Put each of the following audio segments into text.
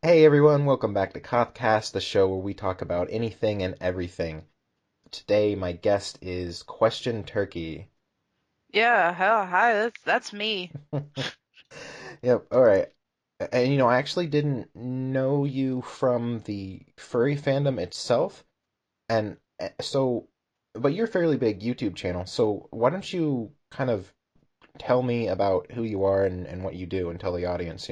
Hey everyone, welcome back to Kothcast, the show where we talk about anything and everything. Today, my guest is QuestionedTurkey. Yeah, hell, hi, that's me. Yep, all right. And I actually didn't know you from the furry fandom itself, and but you're a fairly big YouTube channel, so why don't you kind of tell me about who you are and what you do and tell the audience?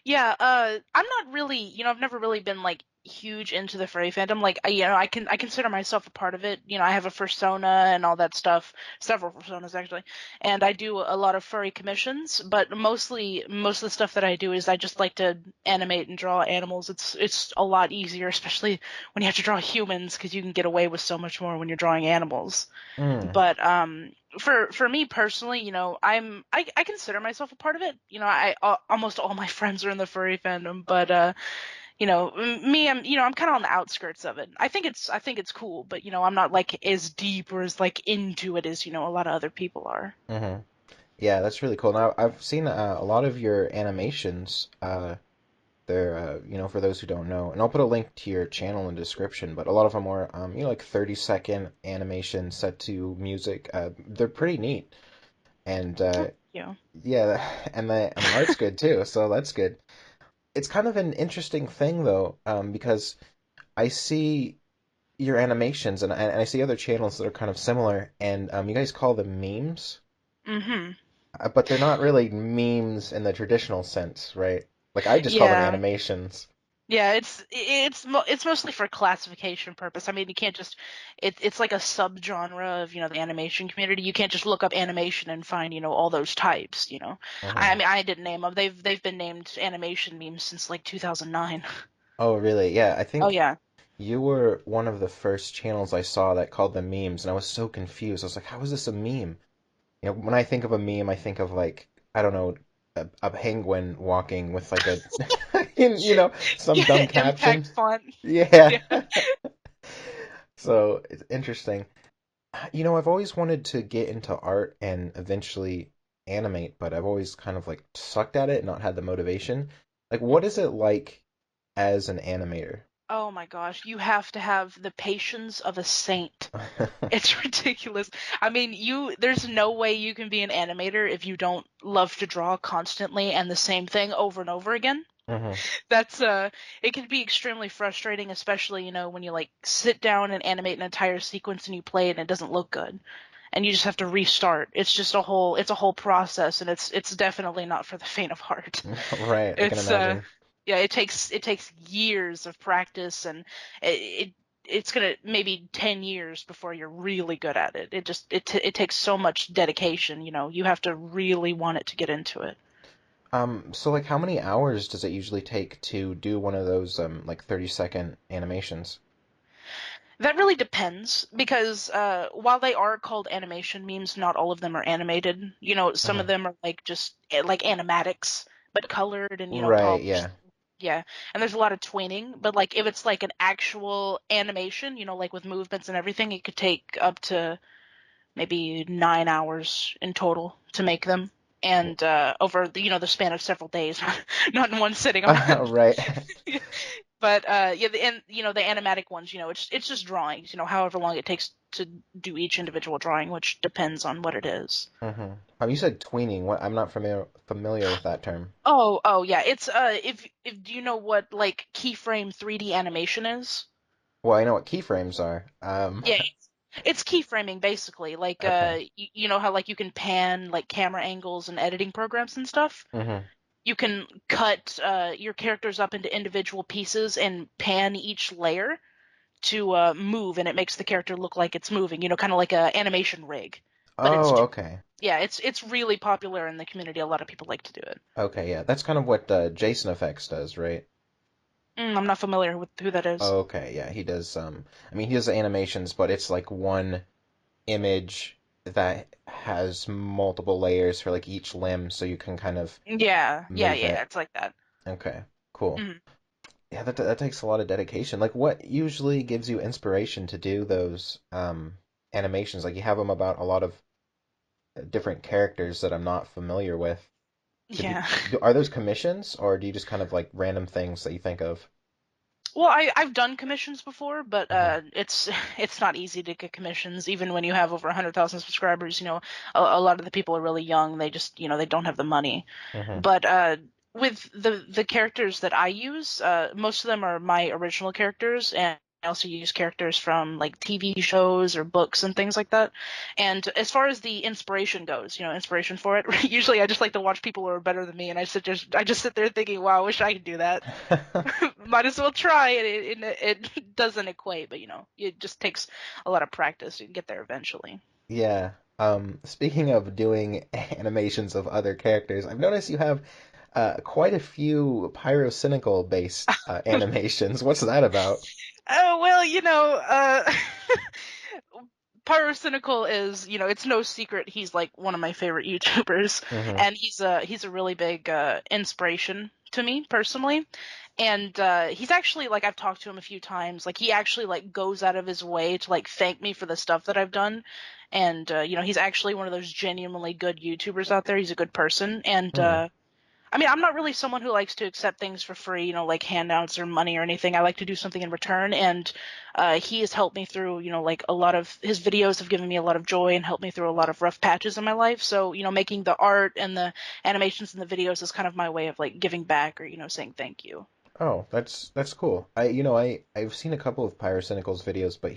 Yeah, I'm not really, I've never really been like huge into the furry fandom. Like, I consider myself a part of it. I have a persona and all that stuff, several personas actually, and I do a lot of furry commissions. But mostly, most of the stuff that I do is I just like to animate and draw animals. It's a lot easier, especially when you have to draw humans, because you can get away with so much more when you're drawing animals. Mm. But for me personally, I consider myself a part of it. Almost all my friends are in the furry fandom, but me, I'm kind of on the outskirts of it. I think it's cool, but I'm not like as deep or as like into it as a lot of other people are. hmm Yeah, that's really cool. Now, I've seen a lot of your animations. They're, for those who don't know, and I'll put a link to your channel in the description, but a lot of them are, like 30-second animations set to music. They're pretty neat. And, Oh, yeah. yeah, and the art's good too, so that's good. It's kind of an interesting thing though, because I see your animations and I see other channels that are kind of similar, and you guys call them memes, Mm-hmm. but they're not really memes in the traditional sense, right? Like I just call them Yeah. animations. Yeah, it's mostly for classification purpose. I mean, you can't just it's like a subgenre of, the animation community. You can't just look up animation and find, all those types. I hmm mean, I didn't name them. They've been named animation memes since like 2009. Oh, really? Yeah, I Oh think yeah. you were one of the first channels I saw that called them memes, and I was so confused. I was like, how is this a meme? When I think of a meme, I think of like, I don't know, a penguin walking with like a, some dumb Yeah, caption. impact font. Yeah. Yeah. So it's interesting. I've always wanted to get into art and eventually animate, but I've always kind of like sucked at it, not had the motivation. Like, what is it like as an animator? Oh my gosh, you have to have the patience of a saint. It's ridiculous. I mean, there's no way you can be an animator if you don't love to draw constantly and the same thing over and over again. hmm That's it can be extremely frustrating, especially, when you like sit down and animate an entire sequence and you play it and it doesn't look good. And you just have to restart. It's a whole process, and it's definitely not for the faint of heart. Right, I can It's imagine. yeah, it takes years of practice, and it it's gonna maybe 10 years before you're really good at it. It takes so much dedication. You have to really want it to get into it. So like how many hours does it usually take to do one of those like 30-second animations? That really depends because while they are called animation memes, not all of them are animated. Some of hmm them are like just like animatics, but colored and Right, polished. yeah. Yeah, and there's a lot of tweening, but like if it's like an actual animation, like with movements and everything, it could take up to maybe 9 hours in total to make them, and over the span of several days, not in one sitting. I'm not. Right. But yeah, and the animatic ones, it's just drawings. However long it takes to do each individual drawing, which depends on what it is. hmm You said tweening. What? I'm not familiar with that term. Oh yeah, it's if do you know what like keyframe 3D animation is? Well, I know what keyframes are. Yeah, it's keyframing basically. Like Okay. you know how like you can pan like camera angles and editing programs and stuff. hmm You can cut your characters up into individual pieces and pan each layer to move, and it makes the character look like it's moving. Kind of like a animation rig, but it's Oh, okay. yeah, it's really popular in the community. A lot of people like to do it. Okay, yeah. That's kind of what Jason Effects does, right? I'm not familiar with who that is. Okay, yeah. He does I mean, he does animations, but it's like one image that has multiple layers for like each limb, so you can kind of Yeah, yeah, move yeah. it. It's like that. Okay, cool. Mhm. Yeah, that takes a lot of dedication. Like, what usually gives you inspiration to do those animations? Like, you have them about a lot of different characters that I'm not familiar with. Yeah. Are those commissions, or do you just kind of like random things that you think of? Well, I've done commissions before, but Hmm. it's not easy to get commissions even when you have over 100,000 subscribers. A lot of the people are really young. They just they don't have the money. Hmm. But with the characters that I use, most of them are my original characters, and I also use characters from like TV shows or books and things like that. And as far as the inspiration goes, inspiration for it, usually I just like to watch people who are better than me, and I just sit there thinking, wow, I wish I could do that. Might as well try it. It doesn't equate, but it just takes a lot of practice to get there eventually. Yeah. Speaking of doing animations of other characters, I've noticed you have quite a few pyrocynical based animations. What's that about? Oh well, Pyrocynical is, it's no secret he's like one of my favorite YouTubers, Hmm. and he's a really big inspiration to me personally. And he's actually like I've talked to him a few times. Like he actually like goes out of his way to like thank me for the stuff that I've done. And he's actually one of those genuinely good YouTubers out there. He's a good person, and Hmm. I mean, I'm not really someone who likes to accept things for free, like handouts or money or anything. I like to do something in return, and he has helped me through, like a lot of his videos have given me a lot of joy and helped me through a lot of rough patches in my life. So, making the art and the animations and the videos is kind of my way of like giving back or, saying thank you. Oh, that's cool. I've seen a couple of Pyrocynical's videos, but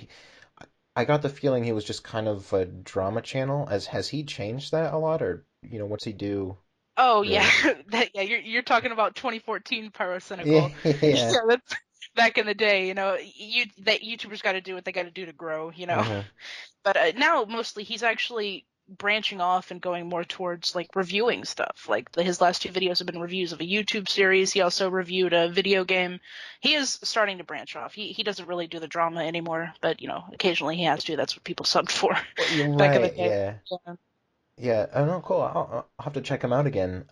I got the feeling he was just kind of a drama channel. As has he changed that a lot, or what's he do Oh yeah, really? yeah, you're talking about 2014 Yeah, Pyrocynical. yeah. Yeah, that's back in the day. That YouTubers got to do what they got to do to grow. Hmm. But now mostly he's actually branching off and going more towards like reviewing stuff. Like his last two videos have been reviews of a YouTube series. He also reviewed a video game. He is starting to branch off. He doesn't really do the drama anymore, but occasionally he has to. That's what people subbed for Well, you're back in the right. day. Yeah, Yeah. yeah. Oh no, cool. I'll have to check him out again.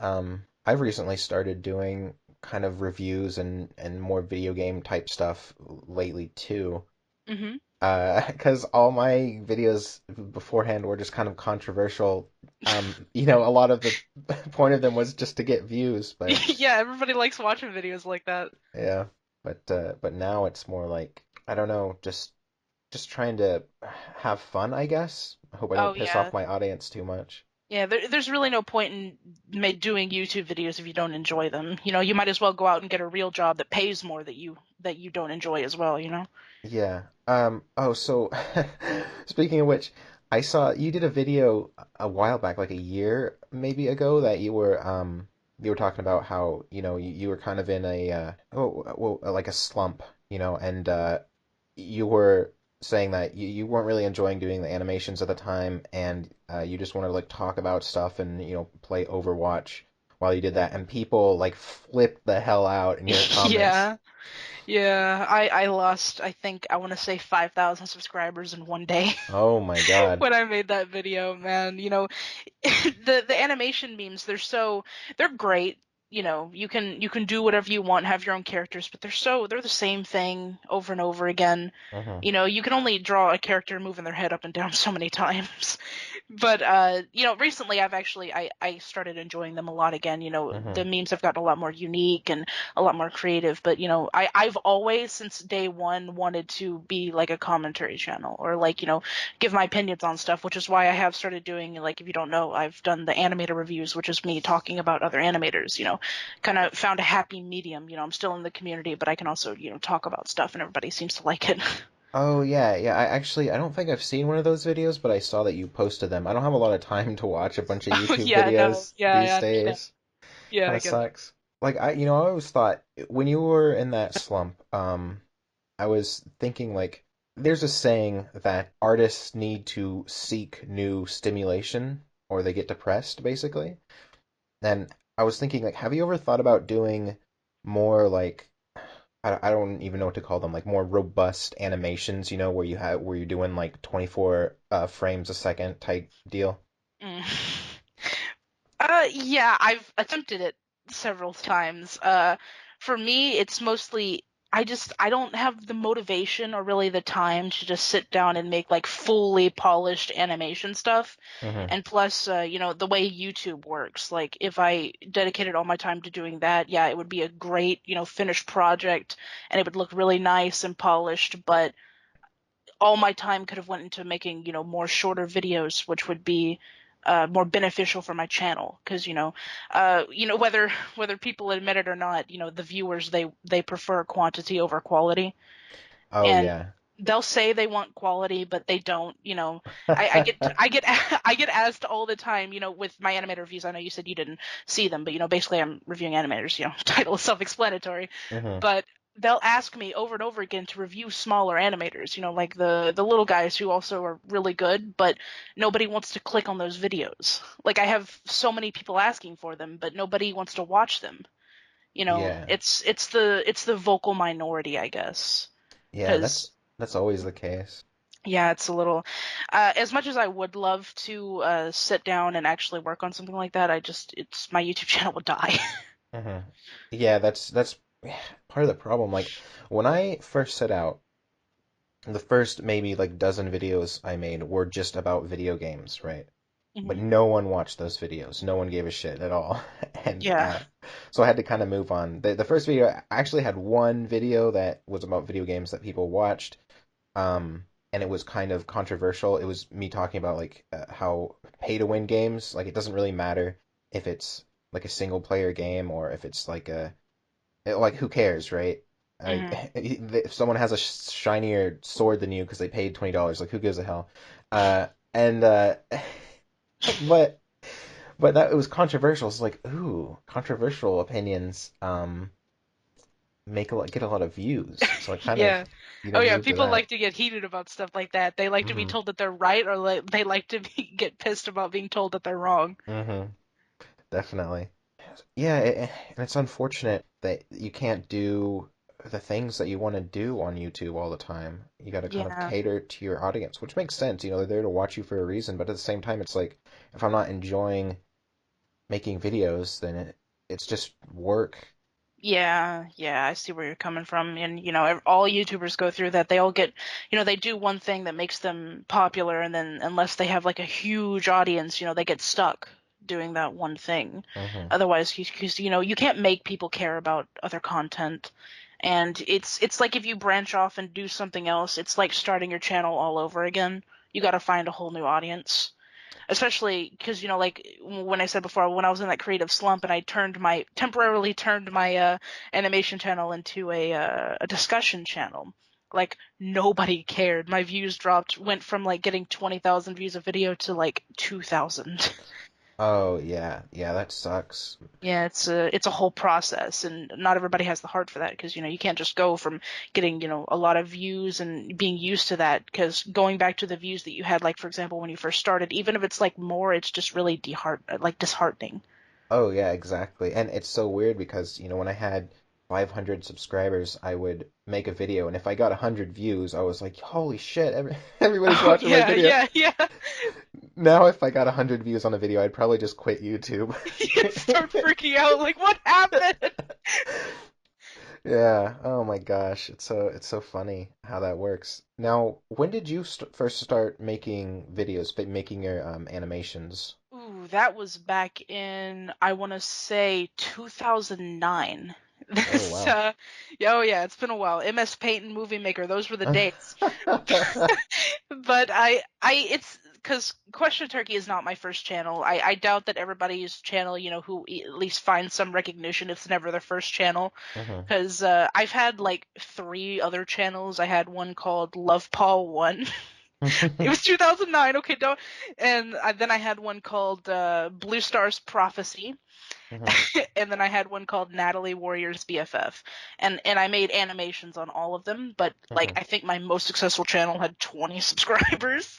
I've recently started doing kind of reviews and more video game type stuff lately too. Hmm. Because all my videos beforehand were just kind of controversial. A lot of the point of them was just to get views, but Yeah, everybody likes watching videos like that. yeah, but now it's more like I don't know, just trying to have fun, I guess. I hope I don't Oh piss yeah. off my audience too much. Yeah, there's really no point in doing YouTube videos if you don't enjoy them. You might as well go out and get a real job that pays more that you don't enjoy as well. Yeah. Oh, so speaking of which, I saw you did a video a while back, like a year maybe ago, that you were talking about how, you were kind of in a like a slump, and you were saying that you weren't really enjoying doing the animations at the time, and you just wanted to like talk about stuff and, play Overwatch while you did that, and people like flipped the hell out in your comments. Yeah. Yeah, I lost, I think I want to say 5,000 subscribers in one day Oh my God. when I made that video, man. The animation memes, they're great. You can do whatever you want, have your own characters, but they're the same thing over and over again. Hmm. You can only draw a character moving their head up and down so many times. But recently I started enjoying them a lot again. Hmm. The memes have gotten a lot more unique and a lot more creative. But I've always since day one wanted to be like a commentary channel or like give my opinions on stuff, which is why I have started doing, like, if you don't know, I've done the animator reviews, which is me talking about other animators. Kind of found a happy medium. I'm still in the community, but I can also talk about stuff, and everybody seems to like it. Oh yeah, yeah. I don't think I've seen one of those videos, but I saw that you posted them. I don't have a lot of time to watch a bunch of Oh YouTube yeah, no, videos yeah, these I understand. days. Yeah, Kind I of get that. sucks. Like I always thought when you were in that slump, I was thinking like there's a saying that artists need to seek new stimulation or they get depressed, basically. And I was thinking like, have you ever thought about doing more like I don't even know what to call them, like more robust animations, where you're doing like 24 frames a second type deal. Mm. Yeah, I've attempted it several times. For me, it's mostly. I don't have the motivation or really the time to just sit down and make like fully polished animation stuff. Hmm. And plus, the way YouTube works, like if I dedicated all my time to doing that, yeah, it would be a great, finished project and it would look really nice and polished, but all my time could have went into making, more shorter videos, which would be more beneficial for my channel because whether people admit it or not, the viewers they prefer quantity over quality, Oh and yeah. they'll say they want quality, but they don't. I get I get asked all the time, with my animator reviews. I know you said you didn't see them, but basically I'm reviewing animators. Title is self-explanatory, Hmm. but they'll ask me over and over again to review smaller animators. Like the little guys who also are really good, but nobody wants to click on those videos. Like I have so many people asking for them, but nobody wants to watch them. Yeah. It's the vocal minority, I guess. Yeah, Because that's always the case. yeah, it's a little. As much as I would love to sit down and actually work on something like that, it's my YouTube channel will die. Hmm. Yeah, that's part of the problem. Like when I first set out, the first maybe like dozen videos I made were just about video games, right? But Hmm. no one watched those videos. No one gave a shit at all. And Yeah. so I had to kind of move on. The first video, I actually had one video that was about video games that people watched. And it was kind of controversial. It was me talking about like how pay to win games, like it doesn't really matter if it's like a single player game or if it's like like who cares, right? Like Hmm. if someone has a shinier sword than you because they paid $20, like who gives a hell? And but but that it was controversial. It's like, ooh, controversial opinions get a lot of views. So I kind of, Yeah. Oh yeah, moved to people that. like to get heated about stuff like that. They like to be Hmm. told that they're right, or they like to get pissed about being told that they're wrong. Hmm. Definitely. Yeah, and it's unfortunate that you can't do the things that you want to do on YouTube all the time. You got to kind of Yeah. cater to your audience, which makes sense. They're there to watch you for a reason, but at the same time, it's like if I'm not enjoying making videos, then it's just work. Yeah, yeah, I see where you're coming from. And, all YouTubers go through that. They all get, they do one thing that makes them popular, and then unless they have like a huge audience, they get stuck doing that one thing. Hmm. Otherwise, because, you can't make people care about other content. And it's like if you branch off and do something else, it's like starting your channel all over again. You got to find a whole new audience, especially because like when I said before, when I was in that creative slump and I temporarily turned my animation channel into a discussion channel. Like nobody cared. My views went from like getting 20,000 views a video to like 2,000. Oh yeah, yeah, that sucks. Yeah, it's a whole process, and not everybody has the heart for that because you can't just go from getting a lot of views and being used to that, because going back to the views that you had, like for example when you first started, even if it's like more, it's just really disheartening. Oh yeah, exactly. And it's so weird because, when I had 500 subscribers, I would make a video, and if I got 100 views, I was like, holy shit, everybody's Oh watching my yeah, video. yeah, yeah. Now, if I got 100 views on a video, I'd probably just quit YouTube. You'd start freaking out like, what happened? Yeah. Oh my gosh, it's so funny how that works. Now, when did you first start making videos, making your animations? Ooh, that was back in, I want to say, 2009. Oh This, wow. oh yeah, it's been a while. MS Paint and Movie Maker, those were the dates. But it's because Question Turkey is not my first channel. I doubt that everybody's channel, who at least finds some recognition, it's never their first channel. Hmm. Because I've had like three other channels. I had one called Love Paul 1. It was 2009. Okay, don't. And then I had one called Blue Stars Prophecy, Hmm. and then I had one called Natalie Warriors BFF, and I made animations on all of them. But like, Hmm. I think my most successful channel had 20 subscribers.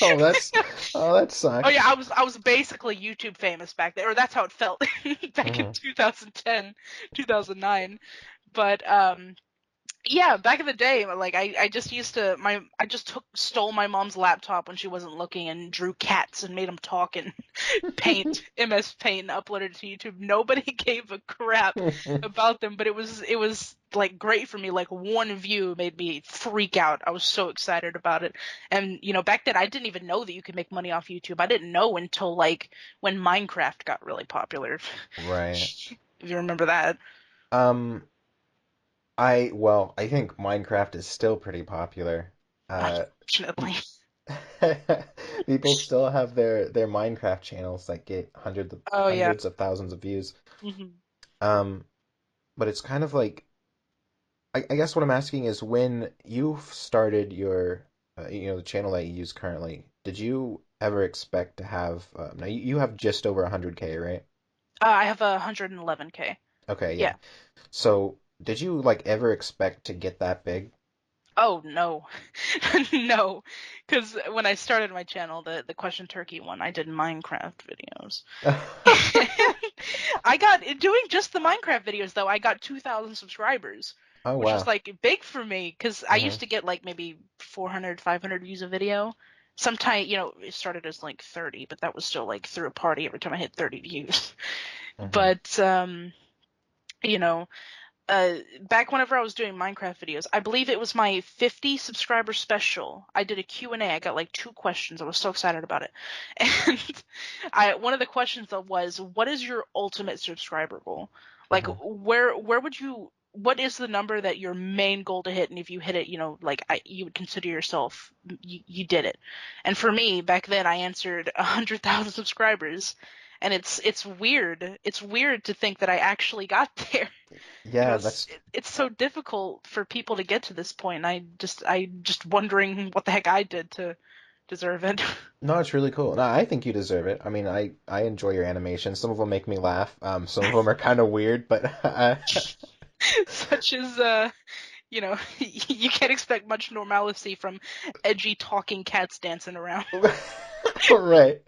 Oh, that Oh yeah, sucks. I was basically YouTube famous back then, or that's how it felt back in Hmm. 2010, 2009. But Yeah, back in the day, like I just used to I just stole my mom's laptop when she wasn't looking and drew cats and made them talk in Paint, MS Paint, and uploaded it to YouTube. Nobody gave a crap about them, but it was like great for me. Like one view made me freak out. I was so excited about it. And back then I didn't even know that you could make money off YouTube. I didn't know until like when Minecraft got really popular. Right. If you remember that. Um, I think Minecraft is still pretty popular. Uh, Unfortunately. pe people still have their Minecraft channels that get Oh yeah. hundreds of thousands of views. Hmm. Um, but it's kind of like I guess what I'm asking is when you started your the channel that you use currently, did you ever expect to have now you have just over 100K, right? I have 111K. Okay, yeah. Yeah. So did you like ever expect to get that big? Oh no, no, because when I started my channel, the QuestionedTurkey one, I did Minecraft videos. I got doing just the Minecraft videos though. I got 2,000 subscribers, Oh which was wow. like big for me because I Hmm. used to get like maybe 400, 500 views a video. Sometimes, it started as like 30, but that was still like through a party every time I hit 30 views. Hmm. But you know, uh, back whenever I was doing Minecraft videos, I believe it was my 50 subscriber special. I did a Q&A. I got like two questions. I was so excited about it. And one of the questions that was, what is your ultimate subscriber goal? Like Hmm. where would you what is the number that your main goal to hit, and if you hit it, like you would consider yourself you did it. And for me, back then I answered 100,000 subscribers. And it's weird. It's weird to think that I actually got there Yeah, because that's it's so difficult for people to get to this point. And I just wondering what the heck I did to deserve it. no, it's really cool. No, I think you deserve it. I mean, I enjoy your animations. Some of them make me laugh. Some of them are kind of weird, but Such as you can't expect much normalcy from edgy talking cats dancing around. right.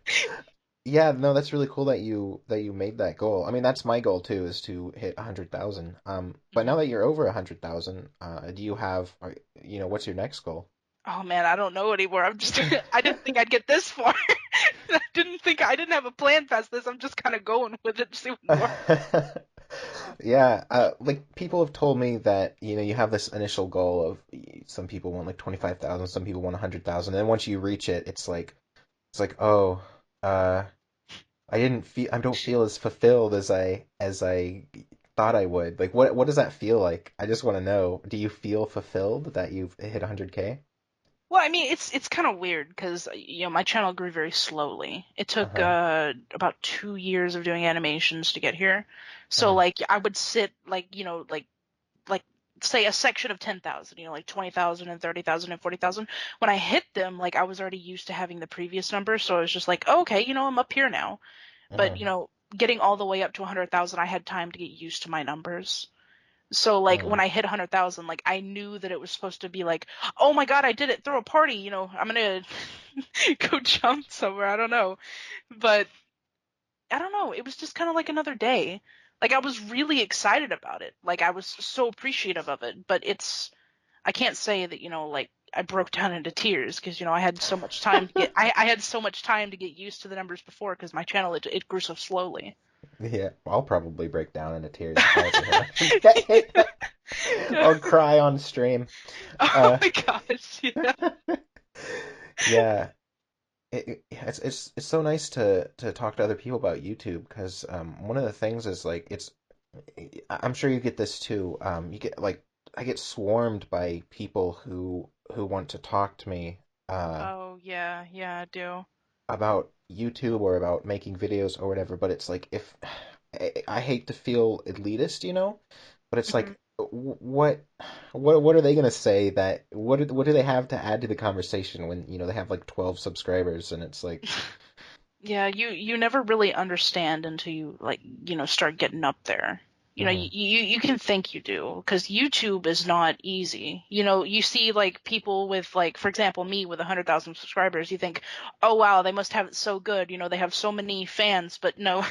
Yeah, no, that's really cool that you made that goal. I mean, that's my goal too, is to hit 100,000. But now Mhm. that you're over 100,000, do you have, what's your next goal? Oh man, I don't know anymore. I'm just I didn't think I'd get this far. I didn't have a plan past this. I'm just kind of going with it to see what works. Yeah, like people have told me that, you have this initial goal of some people want like 25,000, some people want 100,000, and then once you reach it, it's like, oh, uh, I don't feel as fulfilled as I thought I would. Like what does that feel like? I just want to know. Do you feel fulfilled that you've hit 100K? Well, I mean, it's kind of weird because my channel grew very slowly. It took Uh-huh. about 2 years of doing animations to get here. So Uh-huh. like I would sit like like say a section of 10,000, like 20,000 and 30,000 and 40,000. When I hit them, like I was already used to having the previous number, so I was just like, oh, okay, I'm up here now. But Uh-huh. getting all the way up to 100,000, I had time to get used to my numbers. So like Uh-huh. when I hit 100,000, like I knew that it was supposed to be like, oh my God, I did it! Throw a party, I'm gonna go jump somewhere. I don't know, but I don't know. It was just kind of like another day. Like I was really excited about it. Like I was so appreciative of it. But I can't say that like I broke down into tears because I had so much time to get I had so much time to get used to the numbers before because my channel it grew so slowly. Yeah, I'll probably break down into tears if I ever hit 100K. I'll cry on stream. Oh Uh, my gosh, yeah. yeah, it's so nice to talk to other people about YouTube because one of the things is like I'm sure you get this too. You get like I get swarmed by people who want to talk to me uh Oh yeah, yeah, I do. about YouTube or about making videos or whatever, but it's like if I hate to feel elitist, but it's Hmm. like what are they gonna say that what do they have to add to the conversation when they have like 12 subscribers and it's like Yeah, you never really understand until you like, start getting up there. hmm You can think you do because YouTube is not easy. You see like people with like, for example, me with 100,000 subscribers, you think, "Oh wow, they must have it so good. They have so many fans." But no,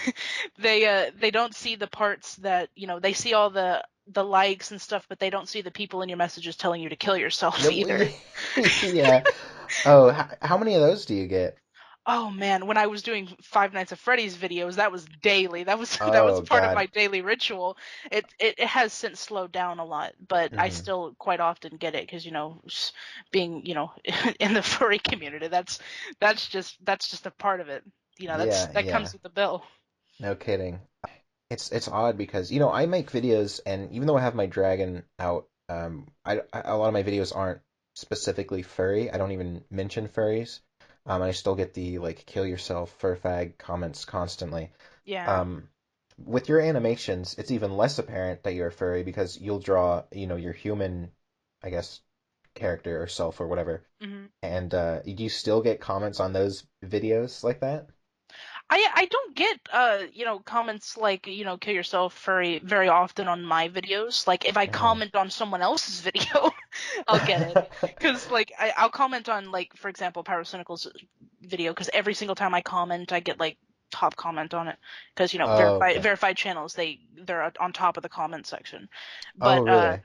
they don't see the parts that, they see all the the likes and stuff, but they don't see the people in your messages telling you to kill yourself No, either. yeah. Oh, how many of those do you get? Oh man, when I was doing Five Nights at Freddy's videos, that was daily. That was that was Oh part of God. my daily ritual. It has since slowed down a lot, but I Hmm. still quite often get it because being in the furry community, that's just a part of it. Yeah, That yeah. comes with the bill. No kidding. It's odd because I make videos, and even though I have my dragon out, a lot of my videos aren't specifically furry. I don't even mention furries. I still get the like kill yourself fur fag comments constantly. Yeah. Um, with your animations, it's even less apparent that you're a furry because you'll draw, your human, I guess, character or self or whatever. hmm And do you still get comments on those videos like that? I don't get comments like kill yourself very often on my videos. Like if I Hmm. comment on someone else's video, I'll get it. Because like I'll comment on, like, for example, Pyrocynical's video, because every single time I comment I get like top comment on it, because Oh, okay. verified channels, they're on top of the comment section. Oh, But really?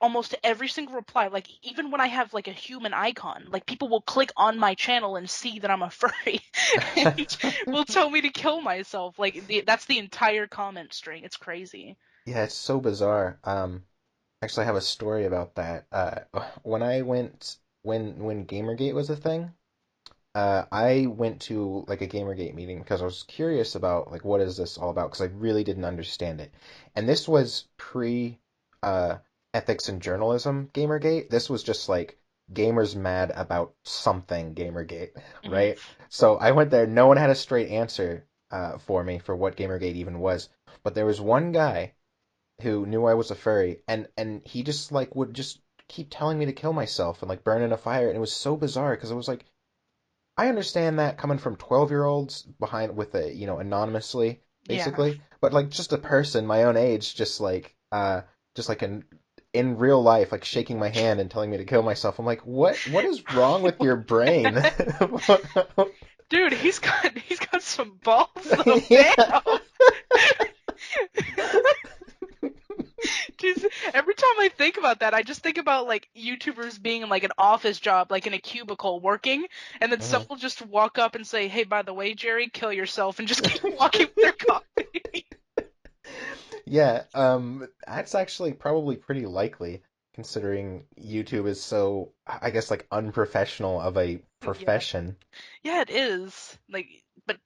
almost every single reply, like even when I have like a human icon, like people will click on my channel and see that I'm a furry and will tell me to kill myself. Like that's the entire comment string. It's crazy. Yeah, it's so bizarre. Actually, I have a story about that. When I went when Gamergate was a thing, I went to like a Gamergate meeting because I was curious about like what is this all about because I really didn't understand it. And this was pre uh ethics and journalism Gamergate. This was just like gamers mad about something Gamergate, hmm right? So I went there. No one had a straight answer for me for what Gamergate even was, but there was one guy who knew I was a furry, and he just like would just keep telling me to kill myself and like burn in a fire, and it was so bizarre because it was like I understand that coming from 12-year-olds behind with a anonymously Yeah. basically, but like just a person my own age just like in real life like shaking my hand and telling me to kill myself. I'm like, what is wrong with your brain? Dude, he's got some balls though. Damn. Yeah. Just, every time I think about that, I just think about like YouTubers being in like an office job, like in a cubicle working, and then Mhm. someone will just walk up and say, "Hey, by the way, Jerry, kill yourself," and just keep walking with their coffee. Yeah, that's actually probably pretty likely considering YouTube is so, I guess, like unprofessional of a Yeah, profession. yeah, it is. Like, but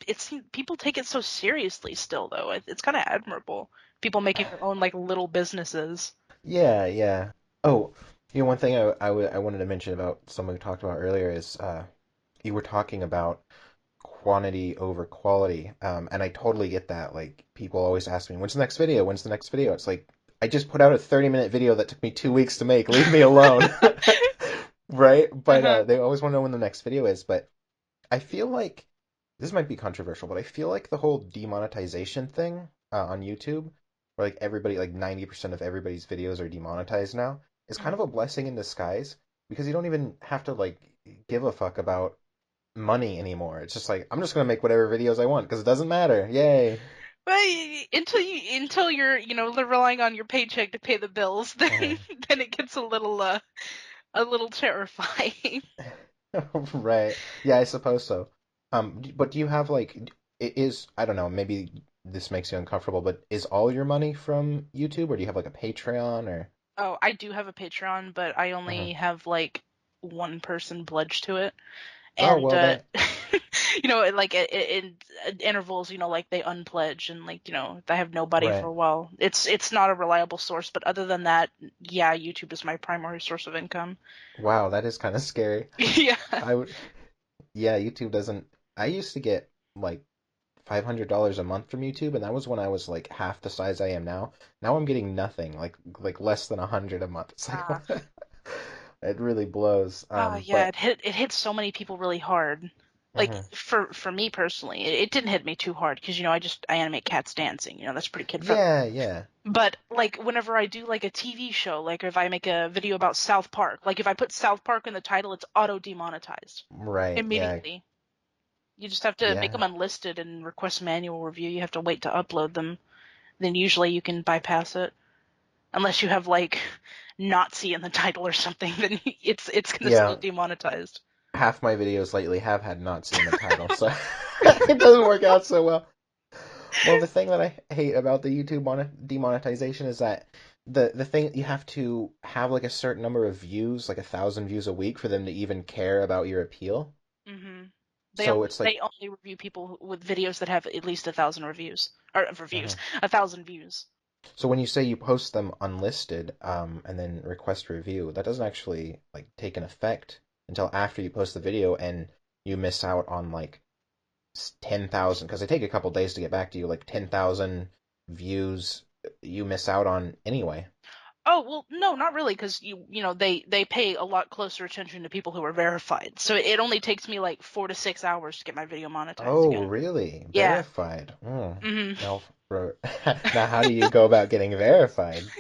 people take it so seriously still, though. It's kind of admirable. People making their own like little businesses. Yeah, yeah. Oh, one thing I wanted to mention about something we talked about earlier is you were talking about quantity over quality. And I totally get that. Like people always ask me, when's the next video? When's the next video? It's like I just put out a 30-minute video that took me 2 weeks to make. Leave me alone. Right? But Uh-huh. they always want to know when the next video is. But I feel like this might be controversial, but I feel like the whole demonetization thing on YouTube, where like everybody, like 90% of everybody's videos are demonetized now, is kind of a blessing in disguise because you don't even have to like give a fuck about money anymore. It's just like I'm just gonna make whatever videos I want because it doesn't matter. Yay. But until you're relying on your paycheck to pay the bills, then Uh-huh. then it gets a little terrifying. Right. Yeah, I suppose so. But do you have like is I don't know, maybe this makes you uncomfortable, but is all your money from YouTube or do you have like a Patreon or Oh, I do have a Patreon, but I uh only have like one person pledged to it, Oh, and well that like in intervals, like they unpledge, and like I have nobody for right. a while. It's not a reliable source, but other than that, yeah, YouTube is my primary source of income. Wow, that is kind of scary. Yeah. I would yeah, YouTube doesn't I used to get like $500 a month from YouTube and that was when I was like half the size I am now. Now I'm getting nothing, like less than 100 a month. It's like Uh, what? It really blows. yeah, But it hit so many people really hard. Like mhm. for me personally, it didn't hit me too hard because I animate cats dancing. That's pretty kid friendly. Yeah, yeah. But like whenever I do like a TV show, like if I make a video about South Park, like if I put South Park in the title, it's auto demonetized Right. Yeah. immediately. You just have to make them Yeah. unlisted and request manual review. You have to wait to upload them. Then usually you can bypass it. unless you have like Nazi in the title or something, then it's gonna stay Yeah, demonetized. half my videos lately have had Nazi in the title, so it doesn't work out so well. Well, the thing that I hate about the YouTube demonetization is that the thing you have to have like a certain number of views, like 1,000 views a week, for them to even care about your appeal. hmm They So only it's they like, only review people with videos that have at least 1,000 reviews or reviews, mhm. 1,000 views. So when you say you post them unlisted, and then request review, that doesn't actually like take an effect until after you post the video, and you miss out on like 10,000, because they take a couple days to get back to you, like 10,000 views you miss out on anyway. Oh, well, no, not really, because they pay a lot closer attention to people who are verified. So it only takes me like 4 to 6 hours to get my video monetized Oh, again. really? Yeah. Verified. hmm Now, now, how do you go about getting verified?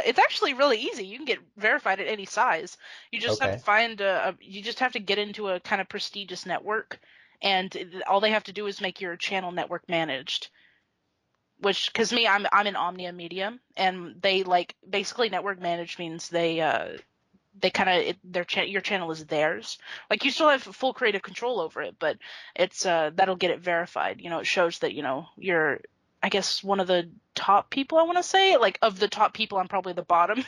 it's actually really easy. You can get verified at any size. You just have to Okay. find you just have to get into a kind of prestigious network, and all they have to do is make your channel network managed. Which, because me, I'm in Omnia Media, and they like basically network managed means they kind of your channel is theirs. Like you still have full creative control over it, but it's that'll get it verified. It shows that you're, I guess, one of the top people. I want to say, like, of the top people, I'm probably the bottom,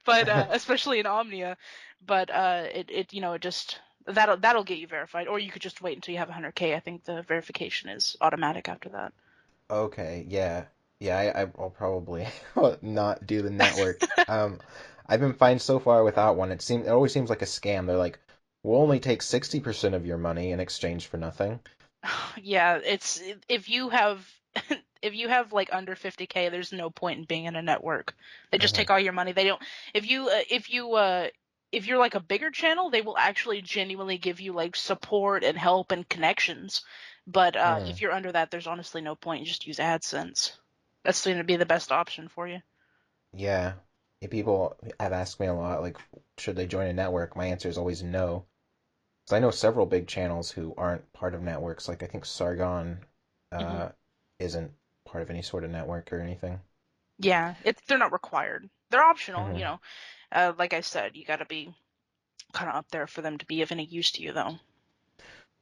but especially in Omnia. But it just that'll get you verified, or you could just wait until you have 100K. I think the verification is automatic after that. Okay, yeah. Yeah, I'll probably not do the network. I've been fine so far without one. It always seems like a scam. They're like, we'll only take 60% of your money in exchange for nothing. Yeah, it's if you have if you have like under 50K, there's no point in being in a network. They just Hmm. take all your money. They don't if you're like a bigger channel, they will actually genuinely give you like support and help and connections. But if Hmm. you're under that, there's honestly no point. You just use AdSense. That's going to be the best option for you. Yeah. People have asked me a lot, like, should they join a network? My answer is always no. So I know several big channels who aren't part of networks. Like I think Sargon hmm uh, isn't part of any sort of network or anything. Yeah, they're not required. They're optional, Hmm. Like I said, you got to be kind of up there for them to be of any use to you, though.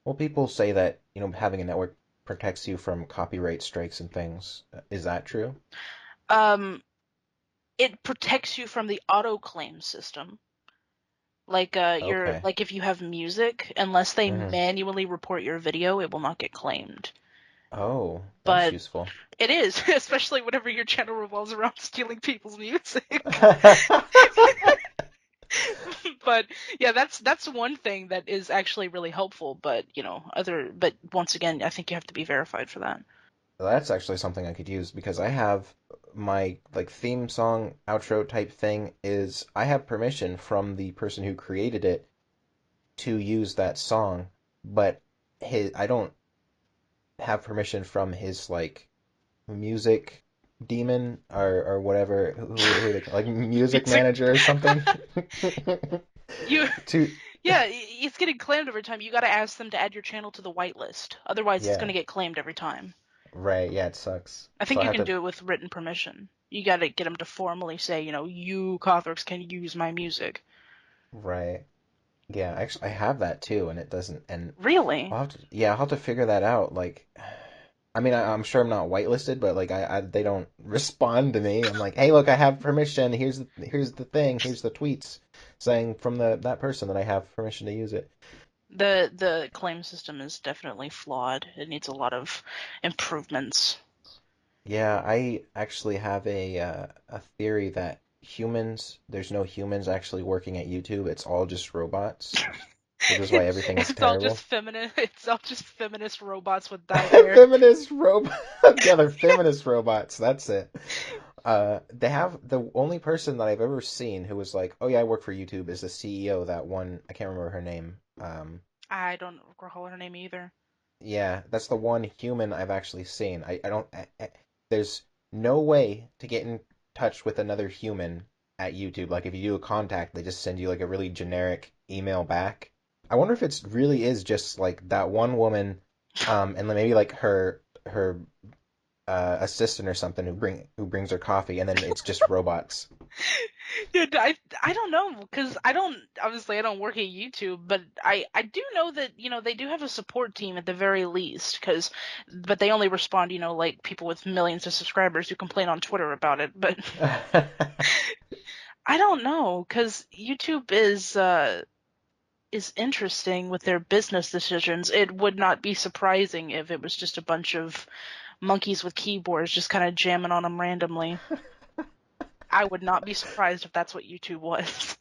Well, people say that, having a network protects you from copyright strikes and things. Is that true? Um, it protects you from the auto claim system. Like you're Okay. like if you have music, unless they Hmm. manually report your video, it will not get claimed. Oh, that's But useful. it is, especially whenever your channel revolves around stealing people's music. But yeah, that's one thing that is actually really helpful. But but once again, I think you have to be verified for that. That's actually something I could use because I have my like theme song outro type thing is I have permission from the person who created it to use that song, but I don't have permission from his like music demon or whatever who they call, like music Music, manager or something. you To yeah, it's getting claimed every time. You got to ask them to add your channel to the whitelist. Otherwise, it's going yeah, to get claimed every time. right, yeah, it sucks. I So think I you have can to do it with written permission. You got to get them to formally say, you Kothorix can use my music. right. Yeah, actually I have that too and it doesn't and Really? I'll have to figure that out. Like, I mean, I'm sure I'm not whitelisted, but like, they don't respond to me. I'm like, hey, look, I have permission. Here's the thing. Here's the tweets saying from that person that I have permission to use it. The claim system is definitely flawed. It needs a lot of improvements. Yeah, I actually have a theory that there's no humans actually working at YouTube. It's all just robots, which is why everything is terrible. It's all just feminist robots with dyed hair. Feminist robot. Yeah, they're feminist robots. That's it. They have the only person that I've ever seen who was like, "Oh yeah, I work for YouTube," is the CEO. That one, I can't remember her name. I don't recall her name either. Yeah, that's the one human I've actually seen. I don't. There's no way to get in touch with another human at YouTube. Like if you do a contact, they just send you like a really generic email back. I wonder if it's really is just like that one woman, and then maybe like her assistant or something who brings her coffee, and then it's just robots. Dude, I don't know because I don't work at YouTube, but I do know that they do have a support team at the very least but they only respond like people with millions of subscribers who complain on Twitter about it. But I don't know because YouTube is interesting with their business decisions. It would not be surprising if it was just a bunch of monkeys with keyboards just kind of jamming on them randomly. I would not be surprised if that's what YouTube was.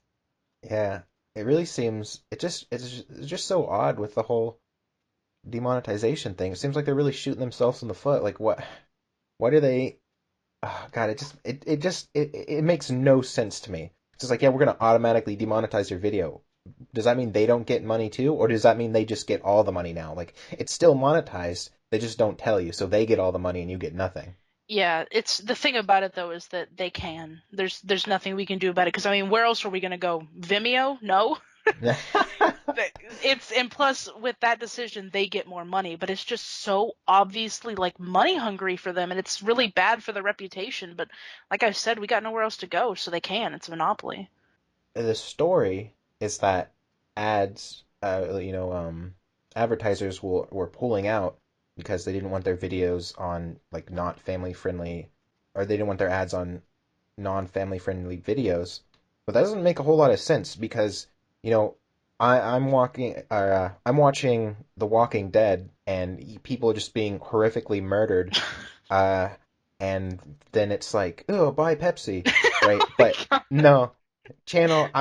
Yeah, it really seems it's just so odd with the whole demonetization thing. It seems like they're really shooting themselves in the foot. Like what are they? Oh, God, it makes no sense to me. It's just like, yeah, we're gonna automatically demonetize your video. Does that mean they don't get money too, or does that mean they just get all the money now? Like it's still monetized, they just don't tell you, so they get all the money and you get nothing. Yeah, it's the thing about it though is that they can. There's nothing we can do about it because I mean, where else are we gonna go? Vimeo? No. It's and plus with that decision they get more money, but it's just so obviously like money hungry for them, and it's really bad for their reputation. But like I said, we got nowhere else to go, so they can. It's a monopoly. The story is that ads, advertisers were pulling out because they didn't want their videos on like not family friendly, or they didn't want their ads on non-family friendly videos. But that doesn't make a whole lot of sense because, you know, I'm watching The Walking Dead and people are just being horrifically murdered, uh, and then it's like, oh, buy Pepsi, Oh right? my But God. no,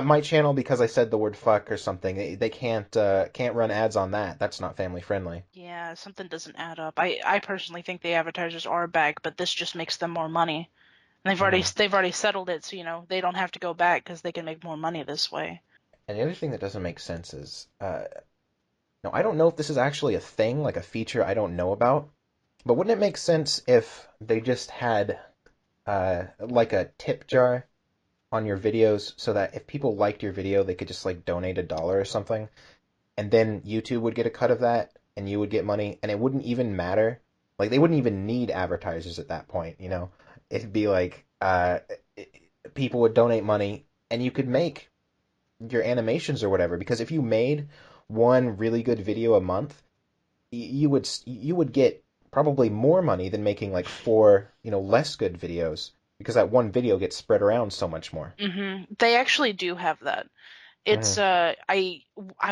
my channel because I said the word fuck or something. They can't run ads on that. That's not family friendly. Yeah, something doesn't add up. I personally think the advertisers are back, but this just makes them more money. And Hmm. they've already settled it, so they don't have to go back because they can make more money this way. And the other thing that doesn't make sense is, no, I don't know if this is actually a thing, like a feature I don't know about. But wouldn't it make sense if they just had like a tip jar on your videos so that if people liked your video, they could just like donate $1 or something, and then YouTube would get a cut of that, and you would get money, and it wouldn't even matter. Like they wouldn't even need advertisers at that point, you know? It'd be like people would donate money, and you could make your animations or whatever. Because if you made one really good video a month, you would get probably more money than making like four, less good videos because that one video gets spread around so much more. They actually do have that. It's Hmm. I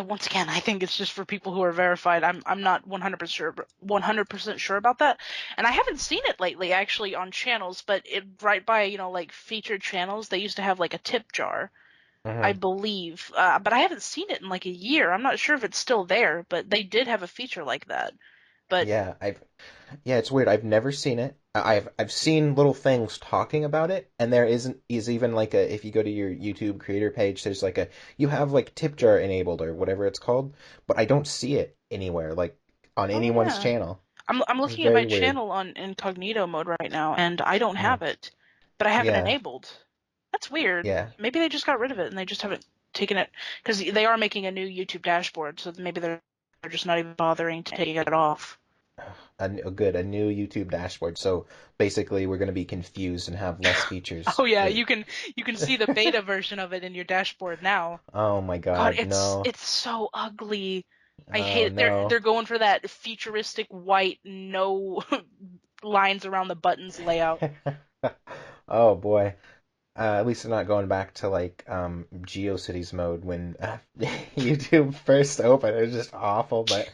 once again I think it's just for people who are verified. I'm not 100% sure about that. And I haven't seen it lately actually on channels, but it right by, like featured channels, they used to have like a tip jar, I Hmm. believe. But I haven't seen it in like a year. I'm not sure if it's still there, but they did have a feature like that. But Yeah, yeah, it's weird. I've never seen it. I've seen little things talking about it, and there is even like a if you go to your YouTube creator page, there's like a you have like tip jar enabled or whatever it's called, but I don't see it anywhere like on oh anyone's yeah. channel. I'm It's looking at my very weird. channel on incognito mode right now, and I don't Hmm. have it, but I have it Yeah, enabled. That's weird. yeah. Maybe they just got rid of it and they just haven't taken it because they are making a new YouTube dashboard, so maybe they're just not even bothering to take it off. A new YouTube dashboard. So basically, we're going to be confused and have less features. Oh yeah, Right? you can see the beta version of it in your dashboard now. Oh my God, God, no. it's so ugly. I hate Oh it. They're no. going for that futuristic white no lines around the buttons layout. Oh boy. At least they're not going back to like GeoCities mode when YouTube first opened. It was just awful, but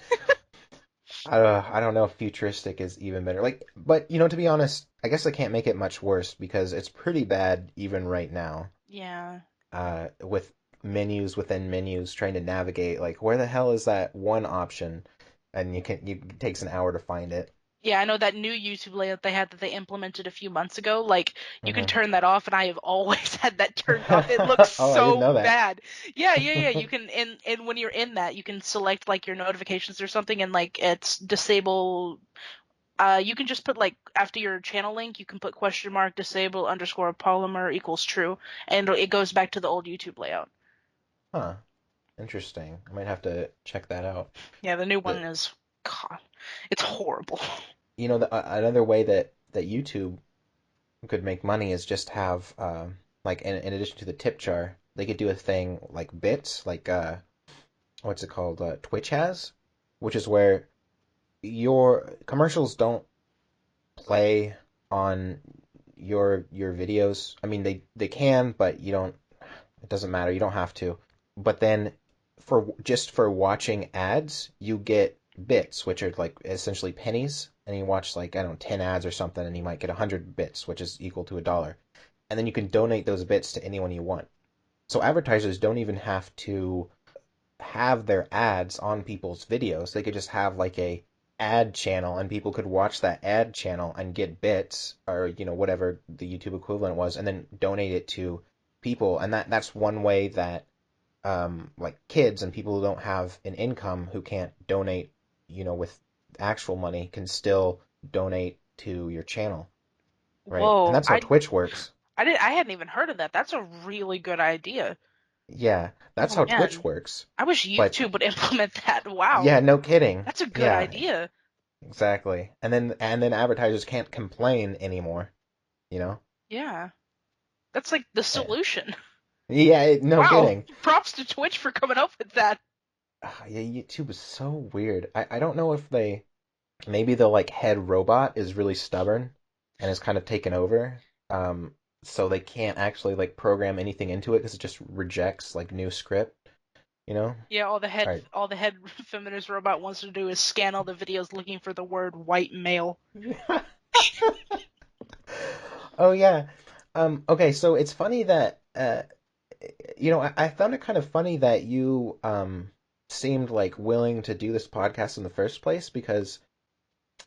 I don't know if futuristic is even better. Like, but to be honest, I guess I can't make it much worse because it's pretty bad even right now. Yeah. With menus within menus, trying to navigate like where the hell is that one option, and it takes an hour to find it. Yeah, I know that new YouTube layout they had that they implemented a few months ago. Like, you can Hmm. turn that off, and I have always had that turned off. It looks Oh, I didn't so know that. bad. Yeah. You can, and when you're in that, you can select like your notifications or something, and like it's disable. You can just put like after your channel link, you can put question mark disable underscore polymer equals true, and it goes back to the old YouTube layout. Huh. Interesting. I might have to check that out. Yeah, the new one The is, God, it's horrible. Another way that that YouTube could make money is just have like in addition to the tip jar, they could do a thing like bits, like what's it called? Twitch has, which is where your commercials don't play on your videos. I mean, they can, but you don't. It doesn't matter. You don't have to. But then for just for watching ads, you get bits, which are like essentially pennies, and you watch like I don't know 10 ads or something, and you might get 100 bits, which is equal to $1. And then you can donate those bits to anyone you want. So advertisers don't even have to have their ads on people's videos. They could just have like a ad channel and people could watch that ad channel and get bits or whatever the YouTube equivalent was and then donate it to people. And that's one way that like kids and people who don't have an income who can't donate, with actual money can still donate to your channel, right? And Whoa, that's how Twitch works. I hadn't even heard of that. That's a really good idea. Yeah, that's Oh how Twitch man, works. I wish But YouTube would implement that. Wow, yeah, no kidding. that's a good Yeah, idea. exactly. And then advertisers can't complain anymore, you know? Yeah, that's like the Yeah. solution. Yeah, no Wow, kidding. props to Twitch for coming up with that. Yeah, YouTube is so weird. I don't know if maybe the like head robot is really stubborn and has kind of taken over. Um, so they can't actually like program anything into it because it just rejects like new script, you know? Yeah, All right. all the head feminist robot wants to do is scan all the videos looking for the word white male. Oh yeah. Okay, so it's funny that I found it kind of funny that you seemed like willing to do this podcast in the first place because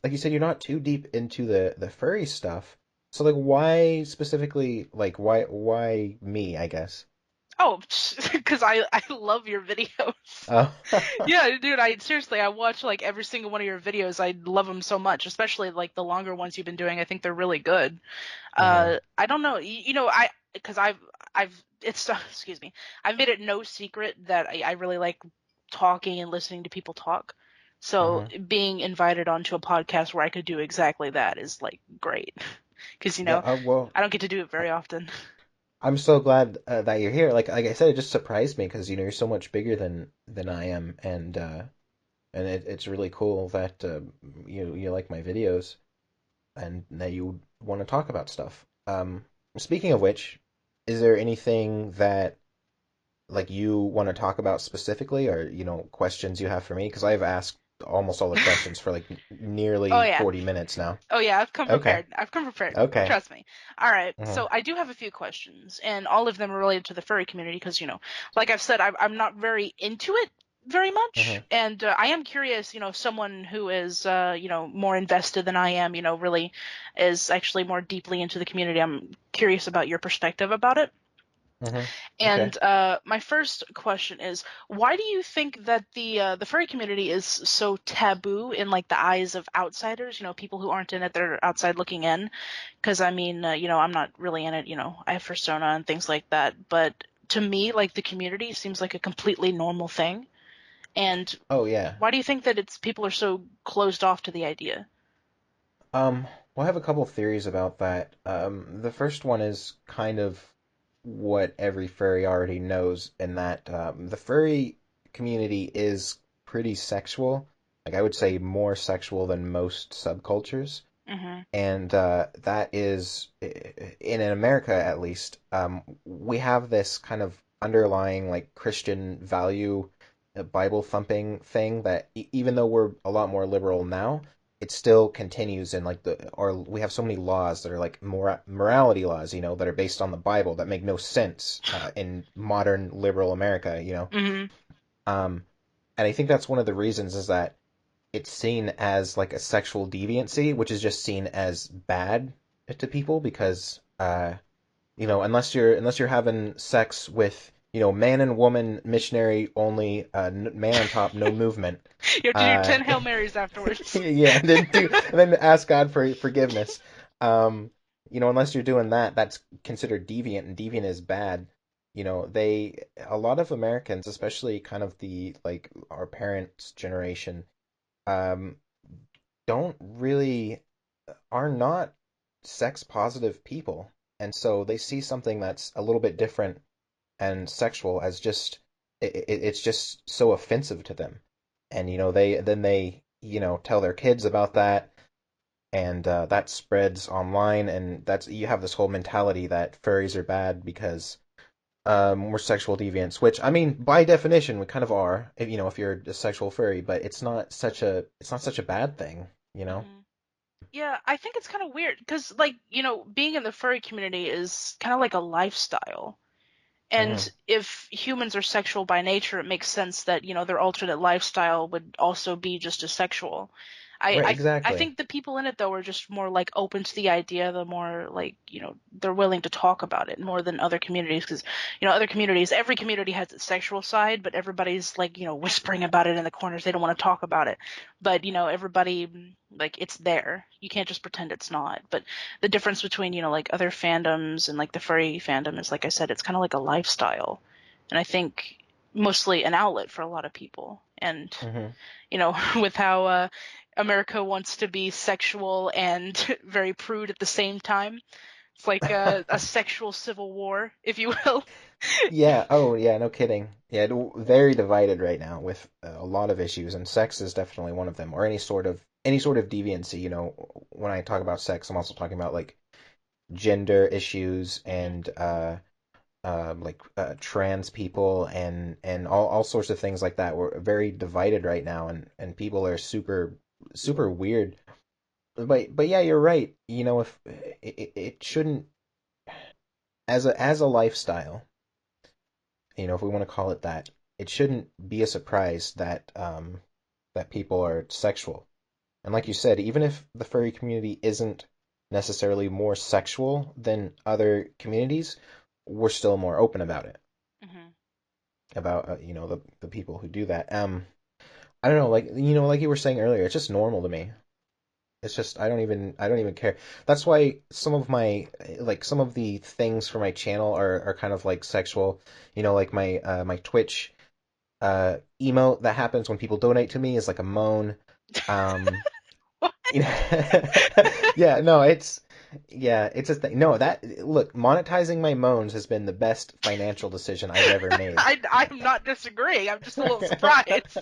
like you said you're not too deep into the furry stuff. So like why specifically like why me, I guess. Oh, because I love your videos. Oh. Yeah, dude, I seriously I watch like every single one of your videos. I love them so much, especially like the longer ones you've been doing. I think they're really good. hmm I don't know, I because I've it's excuse me, I've made it no secret that I really like talking and listening to people talk. So hmm being invited onto a podcast where I could do exactly that is like great because Yeah, well, I don't get to do it very often. I'm so glad that you're here. Like I said, it just surprised me because you're so much bigger than I am, and it's really cool that you like my videos and that you want to talk about stuff. Speaking of which, is there anything that like you want to talk about specifically, or questions you have for me? Because I've asked almost all the questions for like Oh nearly yeah. 40 minutes now. Oh yeah, I've come Okay, prepared. I've come prepared. okay. Trust me. All right. hmm So I do have a few questions, and all of them are related to the furry community because, like I've said, I'm not very into it very much, hmm and I am curious. Someone who is, more invested than I am, really is actually more deeply into the community. I'm curious about your perspective about it. hmm Okay. And my first question is, why do you think that the furry community is so taboo in like the eyes of outsiders? People who aren't in it, they're outside looking in. Because I mean, I'm not really in it. I have persona and things like that. But to me, like the community seems like a completely normal thing. And Oh yeah. why do you think that it's people are so closed off to the idea? Well, I have a couple theories about that. The first one is kind of what every furry already knows, in that the furry community is pretty sexual. Like I would say more sexual than most subcultures. Hmm. And that is, in America at least, we have this kind of underlying like Christian value, Bible thumping thing that even though we're a lot more liberal now, it still continues in like or we have so many laws that are like morality laws, that are based on the Bible that make no sense in modern liberal America. Hmm. Um, and I think that's one of the reasons is that it's seen as like a sexual deviancy, which is just seen as bad to people because unless you're having sex with man and woman missionary only, man on top, no movement. You have to do Uh, 10 Hail Marys afterwards. yeah, and then ask God for forgiveness. Um, unless you're doing that, that's considered deviant, and deviant is bad. A lot of Americans, especially kind of the like our parents' generation, um, don't really are not. sex positive people, and so they see something that's a little bit different and sexual as just it's just so offensive to them. And they tell their kids about that, and that spreads online, and that's you have this whole mentality that furries are bad because we're sexual deviants, which I mean by definition we kind of are, if you're a sexual furry, but it's not such a bad thing, you know. Hmm. Yeah, I think it's kind of weird because, like, being in the furry community is kind of like a lifestyle. And Hmm. if humans are sexual by nature, it makes sense that, their alternate lifestyle would also be just as sexual. I, Right, I, I exactly. think the people in it, though, are just more like open to the idea, the more like, they're willing to talk about it more than other communities. Because, other communities, every community has its sexual side, but everybody's like, whispering about it in the corners. They don't want to talk about it. But, everybody, like, it's there. You can't just pretend it's not. But the difference between, like other fandoms and like the furry fandom is, like I said, it's kind of like a lifestyle. And I think mostly an outlet for a lot of people. And, Hmm. with how America wants to be sexual and very prude at the same time, it's like a sexual civil war, if you will. Yeah. Oh, yeah. No kidding. Yeah. Very divided right now with a lot of issues, and sex is definitely one of them, or any sort of deviancy. When I talk about sex, I'm also talking about like gender issues Hmm. and like trans people and all sorts of things like that. We're very divided right now, and people are super super weird. But yeah, you're right. If it shouldn't as a lifestyle, if we want to call it that, it shouldn't be a surprise that people are sexual. And like you said, even if the furry community isn't necessarily more sexual than other communities, we're still more open about it, Hmm. about the people who do that. I don't know, like you were saying earlier, it's just normal to me. It's just I don't even care. That's why some of the things for my channel are kind of like sexual. Like my Twitch emote that happens when people donate to me is like a moan. Um, you know, yeah, no, it's a thing. No, that look, monetizing my moans has been the best financial decision I've ever made. I'm not disagreeing. I'm just a little surprised.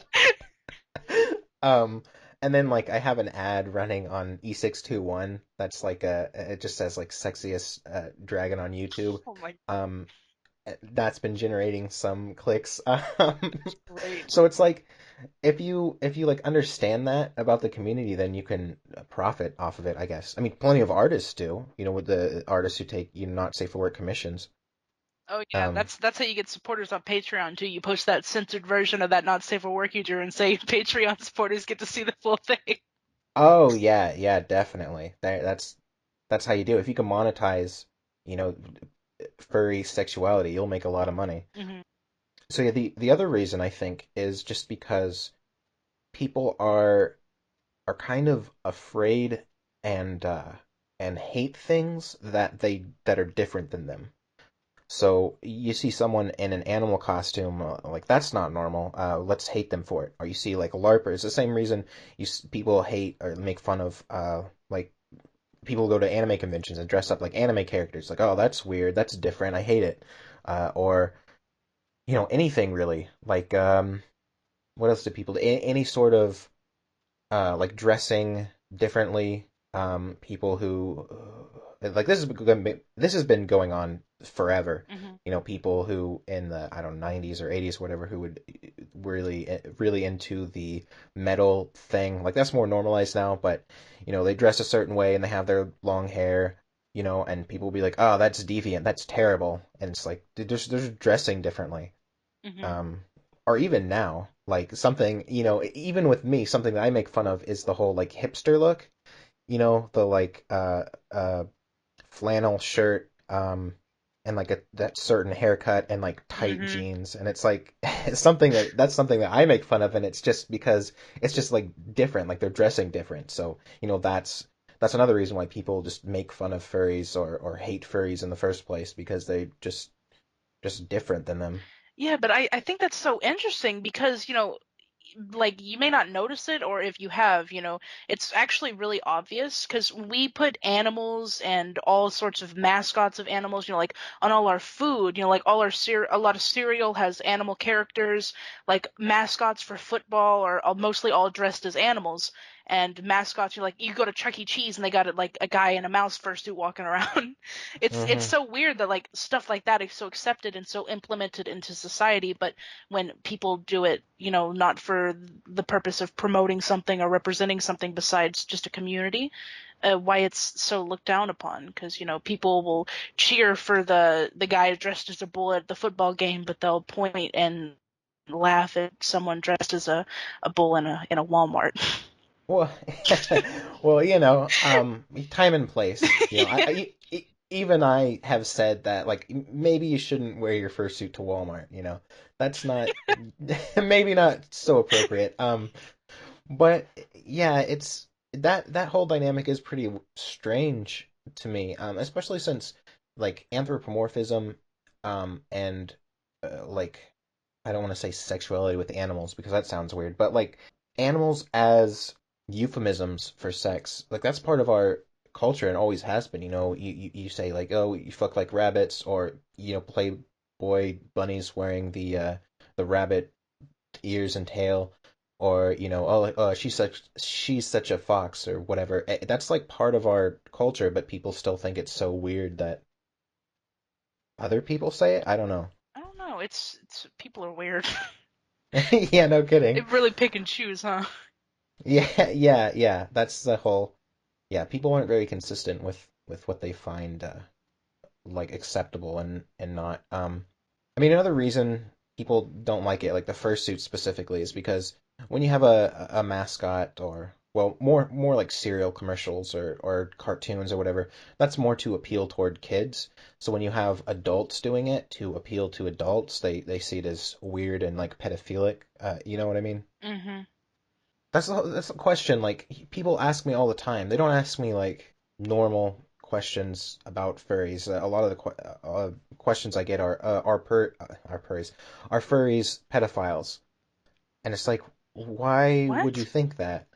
Um, and then like I have an ad running on E621 that's like it just says like sexiest dragon on YouTube. Oh my, Um, that's been generating some clicks. great. So it's like if you like understand that about the community, then you can profit off of it, I guess. I mean, plenty of artists do, with the artists who take, not safe for work commissions. Oh yeah, Um, that's how you get supporters on Patreon too. You post that censored version of that not safe for work you drew and say Patreon supporters get to see the full thing. oh yeah, yeah, definitely. That's how you do it. If you can monetize, you know, furry sexuality, you'll make a lot of money. Hmm. So yeah, the other reason I think is just because people are kind of afraid and and hate things that are different than them. So you see someone in an animal costume, like that's not normal. Let's hate them for it. Or you see like LARPers, the same reason people hate or make fun of like people go to anime conventions and dress up like anime characters. Like, oh, that's weird, that's different, I hate it. Or anything really. Like what else do people do? Any sort of like dressing differently. People who like this has been going on forever. Hmm. People who in the I don't know 90s or 80s or whatever who would really into the metal thing. Like that's more normalized now, but they dress a certain way and they have their long hair. And people will be like, "Oh, that's deviant. That's terrible." And it's like they're just dressing differently. Hmm. Um, or even now, like something, even with me, something that I make fun of is the whole like hipster look, the like flannel shirt, and like that certain haircut and like tight Hmm. jeans, and it's like it's something that I make fun of, and it's just because it's just like different, like they're dressing different. So, that's another reason why people just make fun of furries or hate furries in the first place because they just different than them. Yeah, but I think that's so interesting because, like you may not notice it, or if you have, it's actually really obvious because we put animals and all sorts of mascots of animals, like on all our food, like all our a lot of cereal has animal characters, like mascots for football are mostly all dressed as animals. And mascots, like you go to Chuck E. Cheese and they got it like a guy in a mouse fursuit walking around. It's Hmm. so weird that like stuff like that is so accepted and so implemented into society, but when people do it, not for the purpose of promoting something or representing something besides just a community, why it's so looked down upon. Because people will cheer for the guy dressed as a bull at the football game, but they'll point and laugh at someone dressed as a bull in a Walmart. Well, well, time and place. Even I have said that, like, maybe you shouldn't wear your fursuit to Walmart. That's not maybe not so appropriate. But yeah, it's that whole dynamic is pretty strange to me, especially since like anthropomorphism, and like I don't want to say sexuality with animals because that sounds weird, but like animals as euphemisms for sex, like that's part of our culture and always has been. You say like, oh, you fuck like rabbits, or Playboy bunnies wearing the rabbit ears and tail, or oh, she's such a fox or whatever. That's like part of our culture, but people still think it's so weird that other people say it. I don't know. I don't know. It's people are weird. Yeah, no They kidding. really pick and choose, huh? Yeah, yeah, yeah. That's the whole. Yeah, people aren't very consistent with what they find like acceptable and not. I mean, another reason people don't like it, like the fursuit specifically, is because when you have a mascot, or well, more like cereal commercials or cartoons or whatever, that's more to appeal toward kids. So when you have adults doing it to appeal to adults, they see it as weird and like pedophilic. You know what I mean? Hmm. That's a question like people ask me all the time. They don't ask me like normal questions about furries. A lot of the questions I get are furries pedophiles, and it's like, why would you What? think that?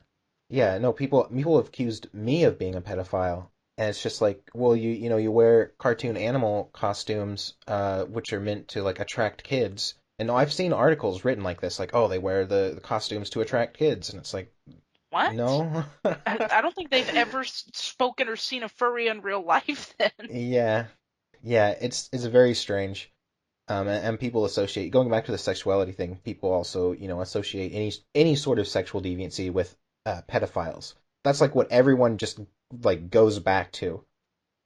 Yeah, no, people have accused me of being a pedophile, and it's just like, well, you wear cartoon animal costumes, which are meant to like attract kids. And I've seen articles written like this, like, oh, they wear the costumes to attract kids, and it's like, What? no. I don't think they've ever spoken or seen a furry in real life then. Yeah, yeah, it's very strange. And people associate, going back to the sexuality thing, people also, associate any sort of sexual deviancy with pedophiles. That's like what everyone just like goes back to.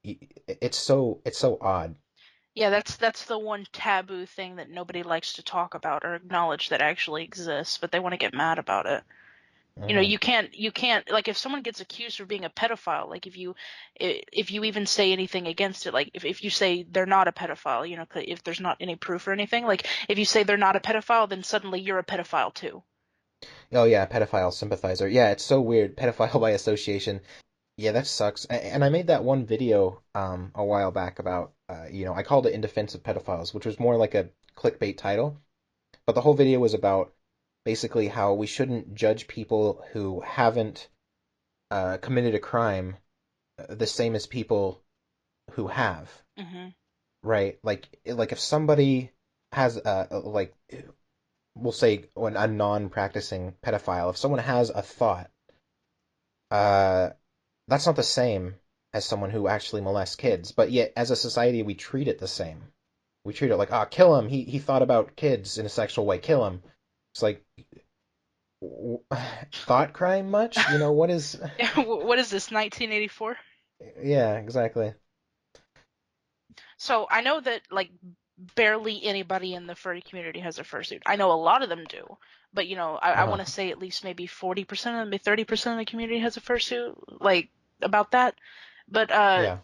It's so odd. Yeah, that's the one taboo thing that nobody likes to talk about or acknowledge that actually exists, but they want to get mad about it. Hmm. You can't like if someone gets accused of being a pedophile, like if you even say anything against it, like if you say they're not a pedophile, if there's not any proof or anything, like if you say they're not a pedophile, then suddenly you're a pedophile too. Oh yeah, pedophile sympathizer. Yeah, it's so weird. Pedophile by association. Yeah, that sucks. And I made that one video a while back about I called it "In Defense of Pedophiles," which was more like a clickbait title. But the whole video was about basically how we shouldn't judge people who haven't committed a crime the same as people who have, Hmm. right? Like if somebody has like we'll say a non-practicing pedophile, if someone has a thought, uh, that's not the same as someone who actually molests kids. But yet, as a society, we treat it the same. We treat it like, ah, kill him. He thought about kids in a sexual way. Kill him. It's like thought crime much? What is? What is this, 1984? Yeah, exactly. So I know that like barely anybody in the furry community has a fursuit. I know a lot of them do, but I Uh-huh. want to say at least maybe 40% of maybe 30% of the community has a fursuit, like about that. But Yeah.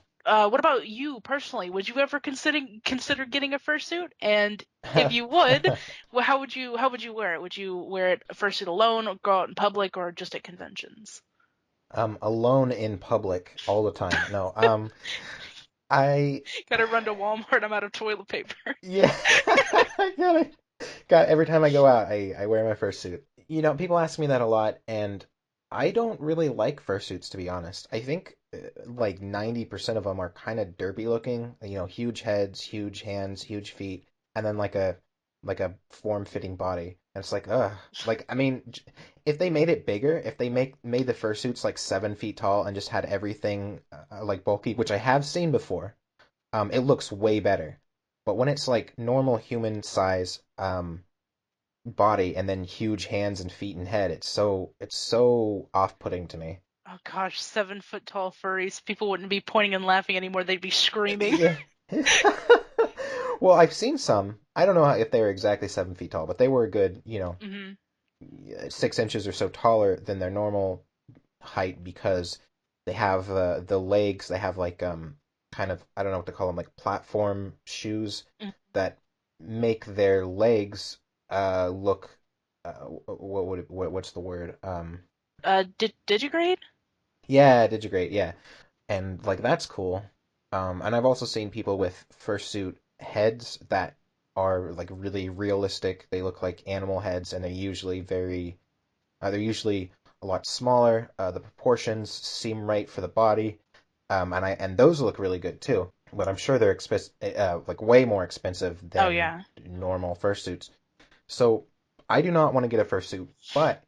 what about you personally? Would you ever consider getting a fursuit? And if you would, well, how would you wear it? Would you wear it a fursuit alone, or go out in public, or just at conventions? Alone in public all the time. No. I Gotta run to Walmart. I'm out of toilet paper. yeah. I got it. Got every time I go out, I wear my fursuit. People ask me that a lot, and I don't really like fursuits, to be honest. I think like 90% of them are kind of derpy looking. Huge heads, huge hands, huge feet, and then like a form-fitting body. And it's like, ugh. Like, I mean, if they made it bigger, if they made the fursuits like 7 feet tall and just had everything like bulky, which I have seen before, it looks way better. But when it's like normal human size, body and then huge hands and feet and head. It's so off-putting to me. Oh gosh, 7 foot tall furries. People wouldn't be pointing and laughing anymore. They'd be screaming. Yeah. Well, I've seen some. I don't know if they were exactly 7 feet tall, but they were a good, Hmm. 6 inches or so taller than their normal height because they have the legs. They have like kind of, I don't know what to call them, like platform shoes that make their legs look what's the word? Digigrade? Yeah, Digigrade, yeah. And like that's cool. And I've also seen people with fursuit heads that are like really realistic. They look like animal heads, and they're usually a lot smaller. The proportions seem right for the body, and those look really good too. But I'm sure they're like way more expensive Oh than yeah. normal fursuits. So I do not want to get a fursuit, but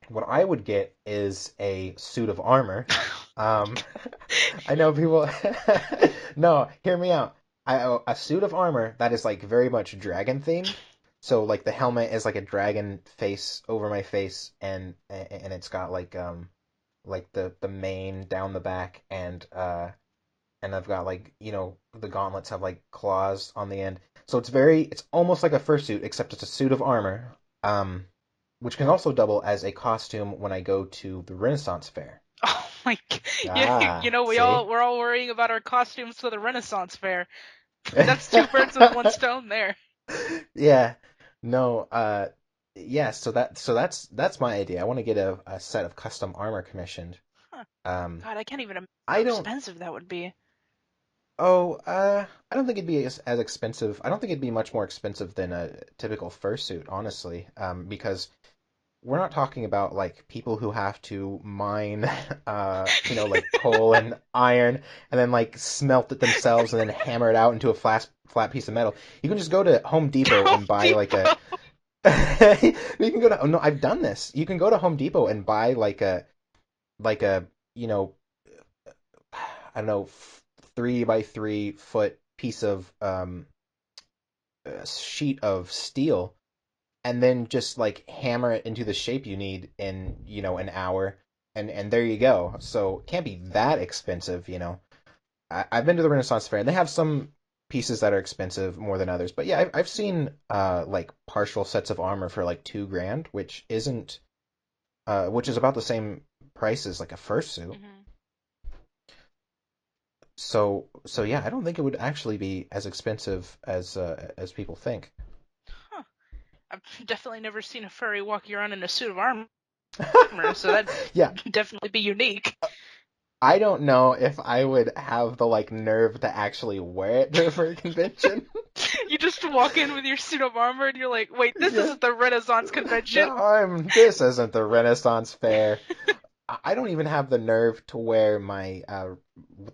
what I would get is a suit of armor. Um, I know people. No, hear me out. A suit of armor that is like very much dragon themed. So like the helmet is like a dragon face over my face, and it's got like the mane down the back, and I've got like the gauntlets have like claws on the end. So it's almost like a fursuit except it's a suit of armor. Which can also double as a costume when I go to the Renaissance Fair. Oh my Yeah, Ah, we see? we're all worrying about our costumes for the Renaissance fair. That's two birds with one stone there. Yeah. No, yeah, so that's my idea. I want to get a set of custom armor commissioned. Huh. Um God, I can't even imagine how I don't expensive that would be. oh, I don't think it'd be as expensive. I don't think it'd be much more expensive than a typical fursuit, honestly. Because we're not talking about like people who have to mine, like coal and iron, and then like smelt it themselves and then hammer it out into a flat piece of metal. You can just go to Home Depot Home and buy like a. Depot. You can go to. Oh, no, I've done this. You can go to Home Depot and buy like a you know I don't know 3 by 3 foot piece of sheet of steel and then just like hammer it into the shape you need in an hour, and there you go. So it can't be that expensive. I've been to the Renaissance Fair and they have some pieces that are expensive more than others, but yeah, I've seen like partial sets of armor for like 2 grand, which is about the same price as like a fursuit. Hmm. So yeah, I don't think it would actually be as expensive as people think. Huh. I've definitely never seen a furry walking around in a suit of armor, so that'd Yeah, definitely be unique. I don't know if I would have the like nerve to actually wear it to a furry convention. You just walk in with your suit of armor and you're like, wait, this Yeah. isn't the Renaissance convention. No, this isn't the Renaissance Fair. I don't even have the nerve to wear my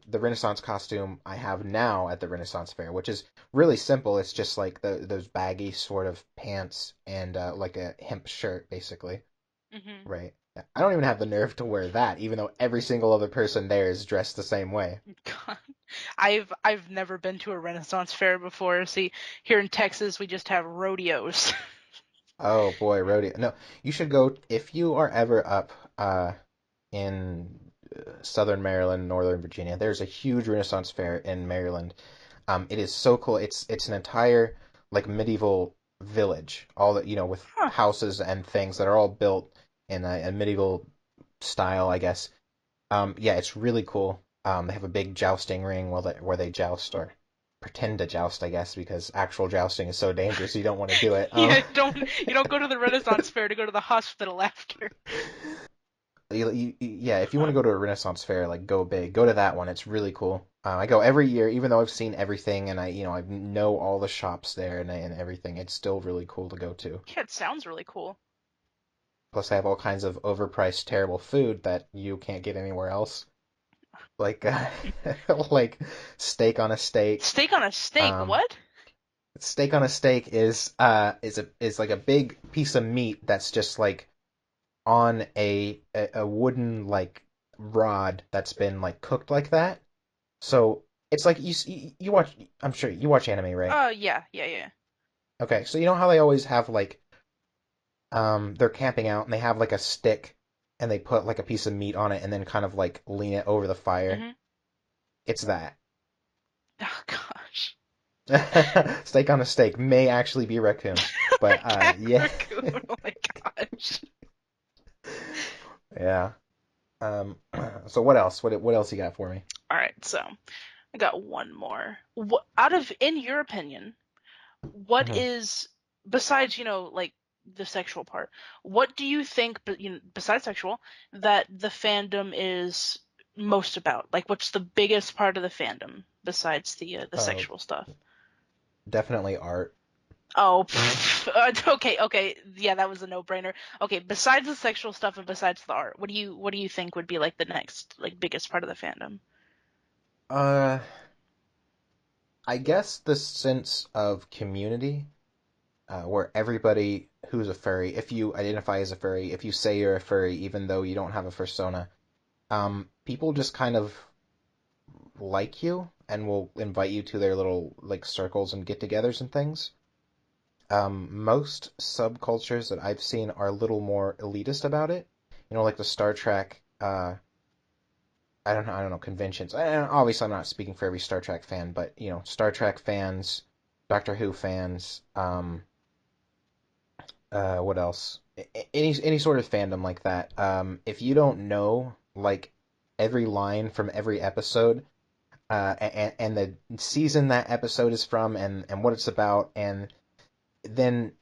the Renaissance costume I have now at the Renaissance Fair, which is really simple. It's just like those baggy sort of pants and like a hemp shirt, basically. Hmm. Right. I don't even have the nerve to wear that, even though every single other person there is dressed the same way. God. I've never been to a Renaissance fair before. See, here in Texas we just have rodeos. Oh boy, rodeo. No, you should go if you are ever up in Southern Maryland, Northern Virginia. There's a huge Renaissance fair in Maryland. It is so cool. It's an entire like medieval village, all that with Huh. houses and things that are all built in a medieval style, I guess. Yeah, it's really cool. They have a big jousting ring where they joust or pretend to joust, I guess, because actual jousting is so dangerous you don't want to do it. Yeah, you don't go to the Renaissance fair to go to the hospital after. Yeah, if you want Huh. to go to a Renaissance fair, like go big, go to that one. It's really cool. I go every year, even though I've seen everything and I know all the shops there and everything. It's still really cool to go to. Yeah, it sounds really cool. Plus, they have all kinds of overpriced, terrible food that you can't get anywhere else, like like steak on a steak. Steak on a steak. Um, What? Steak on a steak is like a big piece of meat that's just like on a wooden like rod that's been like cooked like that. So it's like you watch. I'm sure you watch anime, right? Yeah, yeah, yeah. Okay, so you know how they always have like they're camping out and they have like a stick and they put like a piece of meat on it and then kind of like lean it over the fire. Mhm. It's that. Oh gosh. Steak on a steak may actually be raccoon, but Cat yeah, raccoon. Oh my gosh. yeah. Um, so what else? What else you got for me? All right, so I got one more. What out of, in your opinion, what Mhm. is, besides, like the sexual part, what do you think, but besides sexual, that the fandom is most about? Like, what's the biggest part of the fandom besides the Uh, sexual stuff? Definitely art. Oh, okay, okay, yeah, that was a no-brainer. Okay, besides the sexual stuff and besides the art, what do you think would be like the next like biggest part of the fandom? Uh, I guess the sense of community, where everybody who's a furry, if you identify as a furry, if you say you're a furry, even though you don't have a fursona, people just kind of like you and will invite you to their little like circles and get-togethers and things. Most subcultures that I've seen are a little more elitist about it. You know, like the Star Trek. I don't know conventions. Obviously, I'm not speaking for every Star Trek fan, but you know, Star Trek fans, Doctor Who fans. What else? Any sort of fandom like that. If you don't know like every line from every episode, and the season that episode is from, and what it's about, and then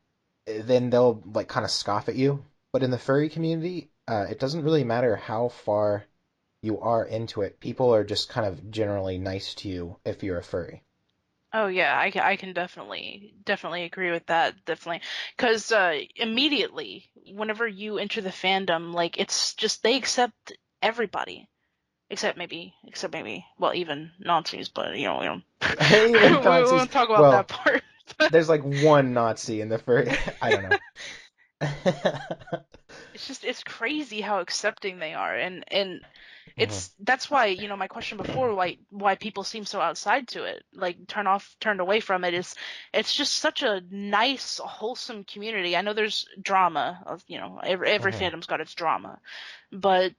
they'll like kind of scoff at you. But in the furry community, it doesn't really matter how far you are into it. People are just kind of generally nice to you if you're a furry. Oh yeah, I can definitely agree with that, definitely. Because immediately, whenever you enter the fandom, like it's just they accept everybody, except maybe, well, even Nazis, but Even we Nazis. won't talk about that Well, part. there's like one Nazi in the furry. I don't know. It's crazy how accepting they are, and Mhm, that's why, my question before, why people seem so outside to it, like turned away from it, is it's just such a nice, wholesome community. I know there's drama of, every mhm. fandom's got its drama, but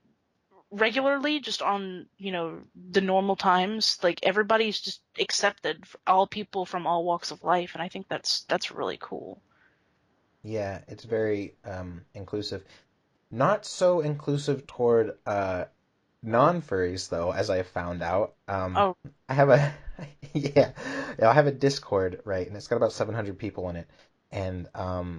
regularly, just on, the normal times, like everybody's just accepted, all people from all walks of life, and I think that's really cool. Yeah, it's very inclusive. Not so inclusive toward non-furries though, as I found out. Oh, I have a yeah, I have a Discord, right, and it's got about 700 people in it. And now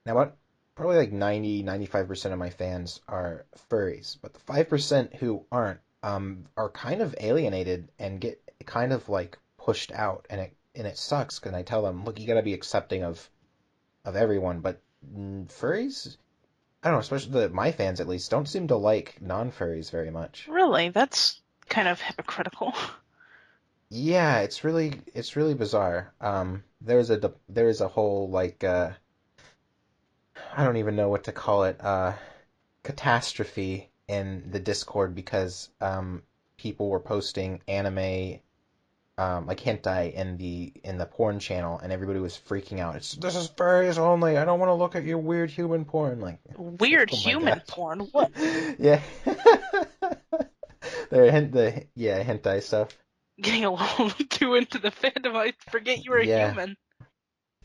about probably like 90-95% of my fans are furries, but the 5% who aren't are kind of alienated and get kind of like pushed out, and it sucks because I tell them, look, you got to be accepting of everyone, but furries, I don't know, especially my fans at least, don't seem to like non-furries very much. really? That's kind of hypocritical. Yeah, it's really bizarre. There is a whole like I don't even know what to call it, catastrophe in the Discord because people were posting anime like hentai in the porn channel and everybody was freaking out. This is furries only. I don't want to look at your weird human porn. Like it's like Weird oh my human gosh. porn. What? Yeah. The yeah, hentai stuff. Getting a little too into the fandom. I forget you were a Yeah. human.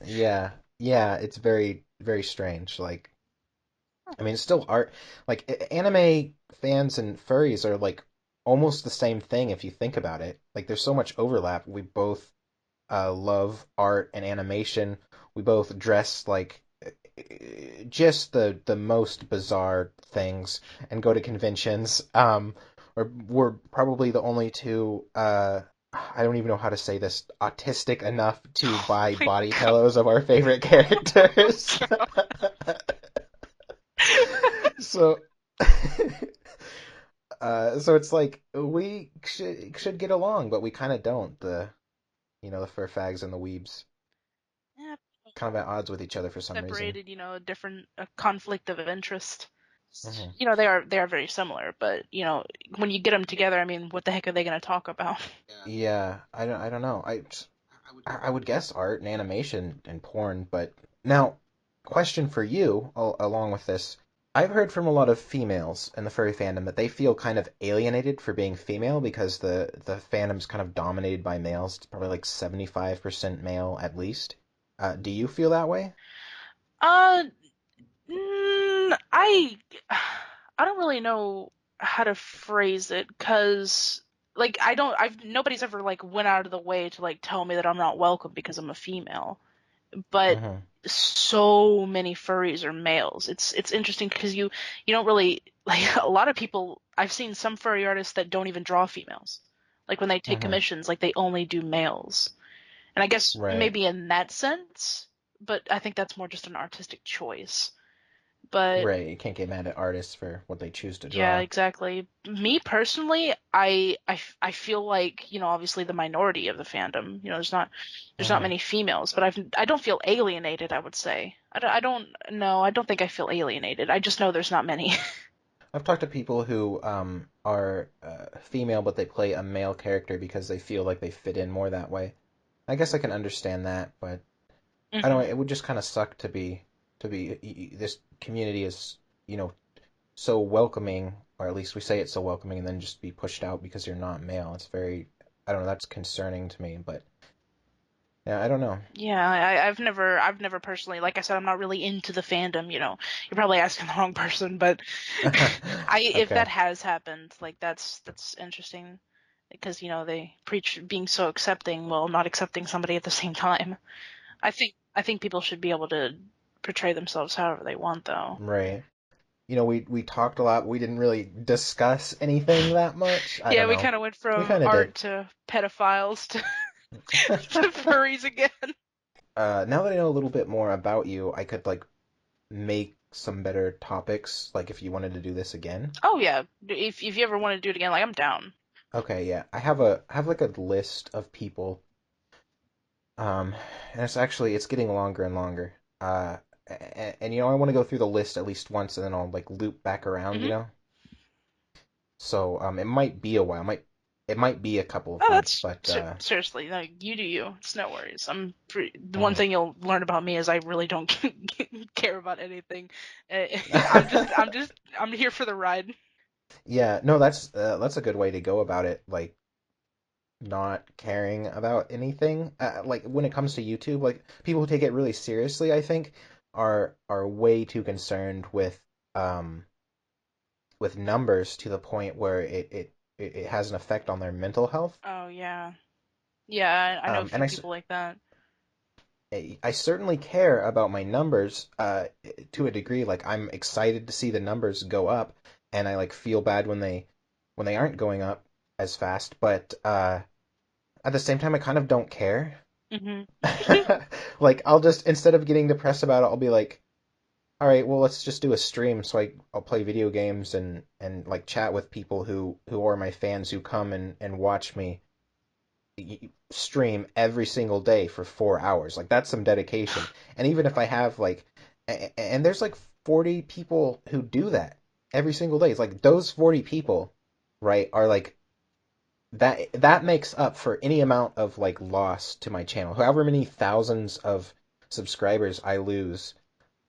Yeah. Yeah, it's very very strange. Like I mean, it's still art. Like anime fans and furries are like almost the same thing if you think about it. Like there's so much overlap. We both love art and animation. We both dress like just the most bizarre things and go to conventions. Or we're probably the only two. I don't even know how to say this. Autistic enough to Oh buy my body god. pillows of our favorite characters. So, so it's like we should get along, but we kind of don't. The fur fags and the weebs Yeah, kind of at odds with each other for some reason. separated, a different conflict of interest. Hmm. They are very similar, but when you get them together, I mean, what the heck are they going to talk about? Yeah, I don't know. I would guess art and animation and porn, but now, question for you along with this. I've heard from a lot of females in the furry fandom that they feel kind of alienated for being female because the fandom's kind of dominated by males. It's probably like 75% male at least. Do you feel that way? Uh, I I don't really know how to phrase it because like I've nobody's ever like went out of the way to like tell me that I'm not welcome because I'm a female. But Hmm. so many furries are males. It's interesting because you don't really like a lot of people. I've seen some furry artists that don't even draw females. Like when they take Hmm. commissions, like they only do males. And I guess Right. maybe in that sense, but I think that's more just an artistic choice. But Right. You can't get mad at artists for what they choose to yeah, draw. exactly. Me personally, I feel like, obviously the minority of the fandom, there's not Hmm. many females, but I don't feel alienated, I would say. I don't know, I don't think I feel alienated. I just know there's not many. I've talked to people who are female, but they play a male character because they feel like they fit in more that way. I guess I can understand that, but I don't know. Hmm. It would just kind of suck to be this community is so welcoming, or at least we say it's so welcoming, and then just be pushed out because you're not male. It's very I don't know. That's concerning to me, but yeah, I don't know. Yeah, I've never personally, like I said, I'm not really into the fandom, You're probably asking the wrong person, but if that Okay. has happened, like that's interesting because, they preach being so accepting while not accepting somebody at the same time. I think people should be able to portray themselves however they want, though. Right. We talked a lot, but we didn't really discuss anything that much. I Yeah, don't we know. kind of went We from kind of did. art to pedophiles to to furries again. Now that I know a little bit more about you, I could like make some better topics, like if you wanted to do this again. Oh yeah, if you ever want to do it again, like I'm down. Okay, yeah. I have like a list of people, and it's getting longer and longer. And I want to go through the list at least once, and then I'll like loop back around, Hmm. So it might be a while, it might be a couple of No, months, that's but seriously, no, you do you. It's no worries. The one mhm. thing you'll learn about me is I really don't care about anything. I'm here for the ride. Yeah, no, that's a good way to go about it. Like not caring about anything. Like when it comes to YouTube, like people who take it really seriously, I think, are way too concerned um with numbers to the point where it has an effect on their mental health. Oh yeah, yeah. I know a And few people like that. I certainly care about my numbers to a degree. Like I'm excited to see the numbers go up, and I like feel bad when they aren't going up as fast. But at the same time, I kind of don't care. Hmm. Like I'll just instead of getting depressed about it, I'll be like, all right, well let's just do a stream so I'll play video games and like chat with people who are my fans who come and watch me stream every single day for 4 hours. Like that's some dedication. And even if I have like, and there's like 40 people who do that every single day. It's like those 40 people, right, are like that makes up for any amount of like loss to my channel. However many thousands of subscribers I lose,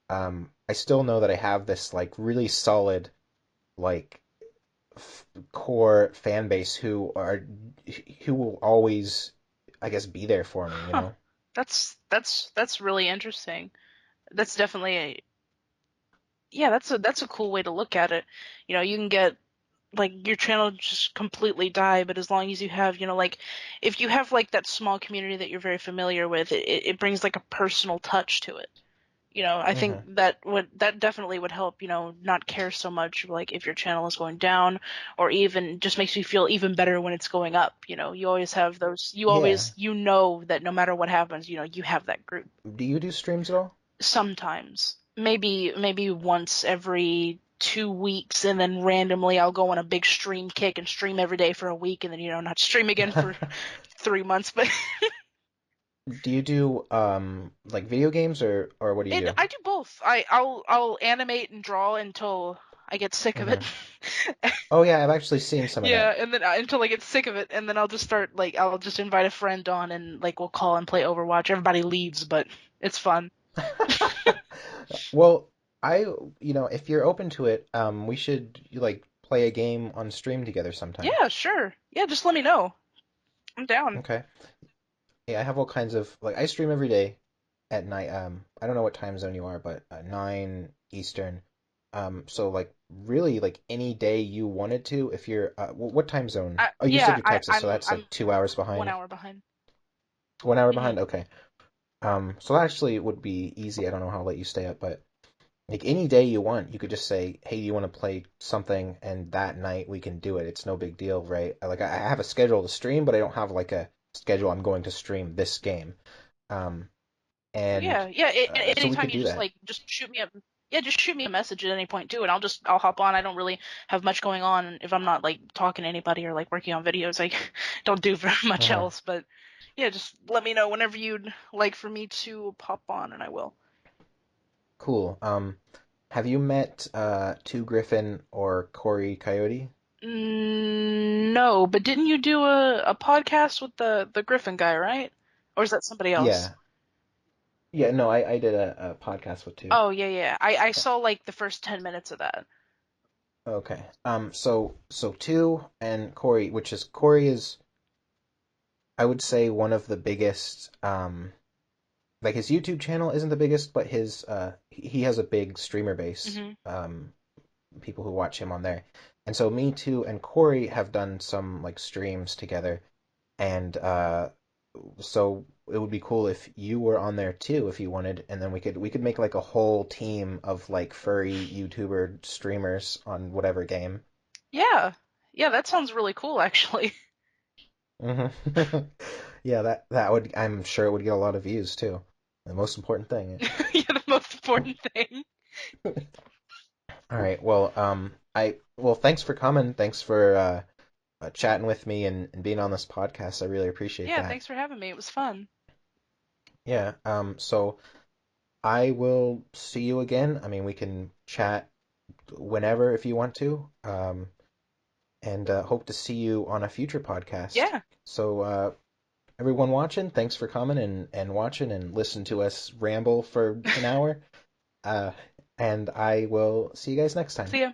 I still know that I have this like really solid like core fan base who will always, I guess, be there for me. Huh. That's really interesting. That's definitely a yeah. That's a cool way to look at it. You can get like your channel just completely die, but as long as you have, like if you have like that small community that you're very familiar with, it brings like a personal touch to it. I think Hmm. that definitely would help, not care so much like if your channel is going down or even just makes you feel even better when it's going up. You always have those you Yeah. always know that no matter what happens, you have that group. Do you do streams at all? Sometimes. Maybe once every 2 weeks, and then randomly I'll go on a big stream kick and stream every day for a week, and then not stream again for 3 months. But Do you do like video games or what do you do? I do both. I'll animate and draw until I get sick of it. Hmm. Oh yeah, I've actually seen some of Yeah, that. and then until I get sick of it, and then I'll just start like I'll just invite a friend on, and like we'll call and play Overwatch. Everybody leaves, but it's fun. Well, if you're open to it, we should like play a game on stream together sometime. Yeah, sure. Yeah, just let me know. I'm down. Okay. Yeah, I have all kinds of like I stream every day at night. I don't know what time zone you are, but 9 Eastern. So like really like any day you wanted to, if you're what time zone? Oh, you said Yeah, you're Texas, so I'm that's I'm like 2 hours one behind. hour behind. 1 hour Hmm. behind. Okay. So that actually would be easy. I don't know how late you stay up, but like any day you want, you could just say, "Hey, you want to play something?" And that night we can do it. It's no big deal, right? Like I have a schedule to stream, but I don't have like a schedule I'm going to stream this game. Um, and Yeah, yeah. so we Anytime could you do just that. like just shoot me a yeah, just shoot me a message at any point too, and I'll hop on. I don't really have much going on if I'm not like talking to anybody or like working on videos. I don't do very much Uh-huh. else, but yeah, just let me know whenever you'd like for me to pop on, and I will. Cool. Have you met Two Griffin or Corey Coyote? No, but didn't you do a podcast with the Griffin guy, right? Or is that somebody else? Yeah. Yeah, no, I did a podcast with Two. Oh yeah, yeah. I saw like the first 10 minutes of that. Okay. So Two and Corey, which is Corey is I would say one of the biggest like his YouTube channel isn't the biggest, but his he has a big streamer base. Hmm. People who watch him on there. And so me too and Corey have done some like streams together and so it would be cool if you were on there too if you wanted and then we could make like a whole team of like furry YouTuber streamers on whatever game. Yeah, yeah. That sounds really cool, actually. Hmm. Yeah, that would I'm sure it would get a lot of views too. The most important thing. Yeah, the most important thing. All right. Well, thanks for coming. Thanks for chatting with me and being on this podcast. I really appreciate Yeah, that. thanks for having me. It was fun. Yeah. So I will see you again. I mean, we can chat whenever if you want to. And hope to see you on a future podcast. Yeah. So everyone watching, thanks for coming and watching and listen to us ramble for an hour. Uh, and I will see you guys next time. See ya.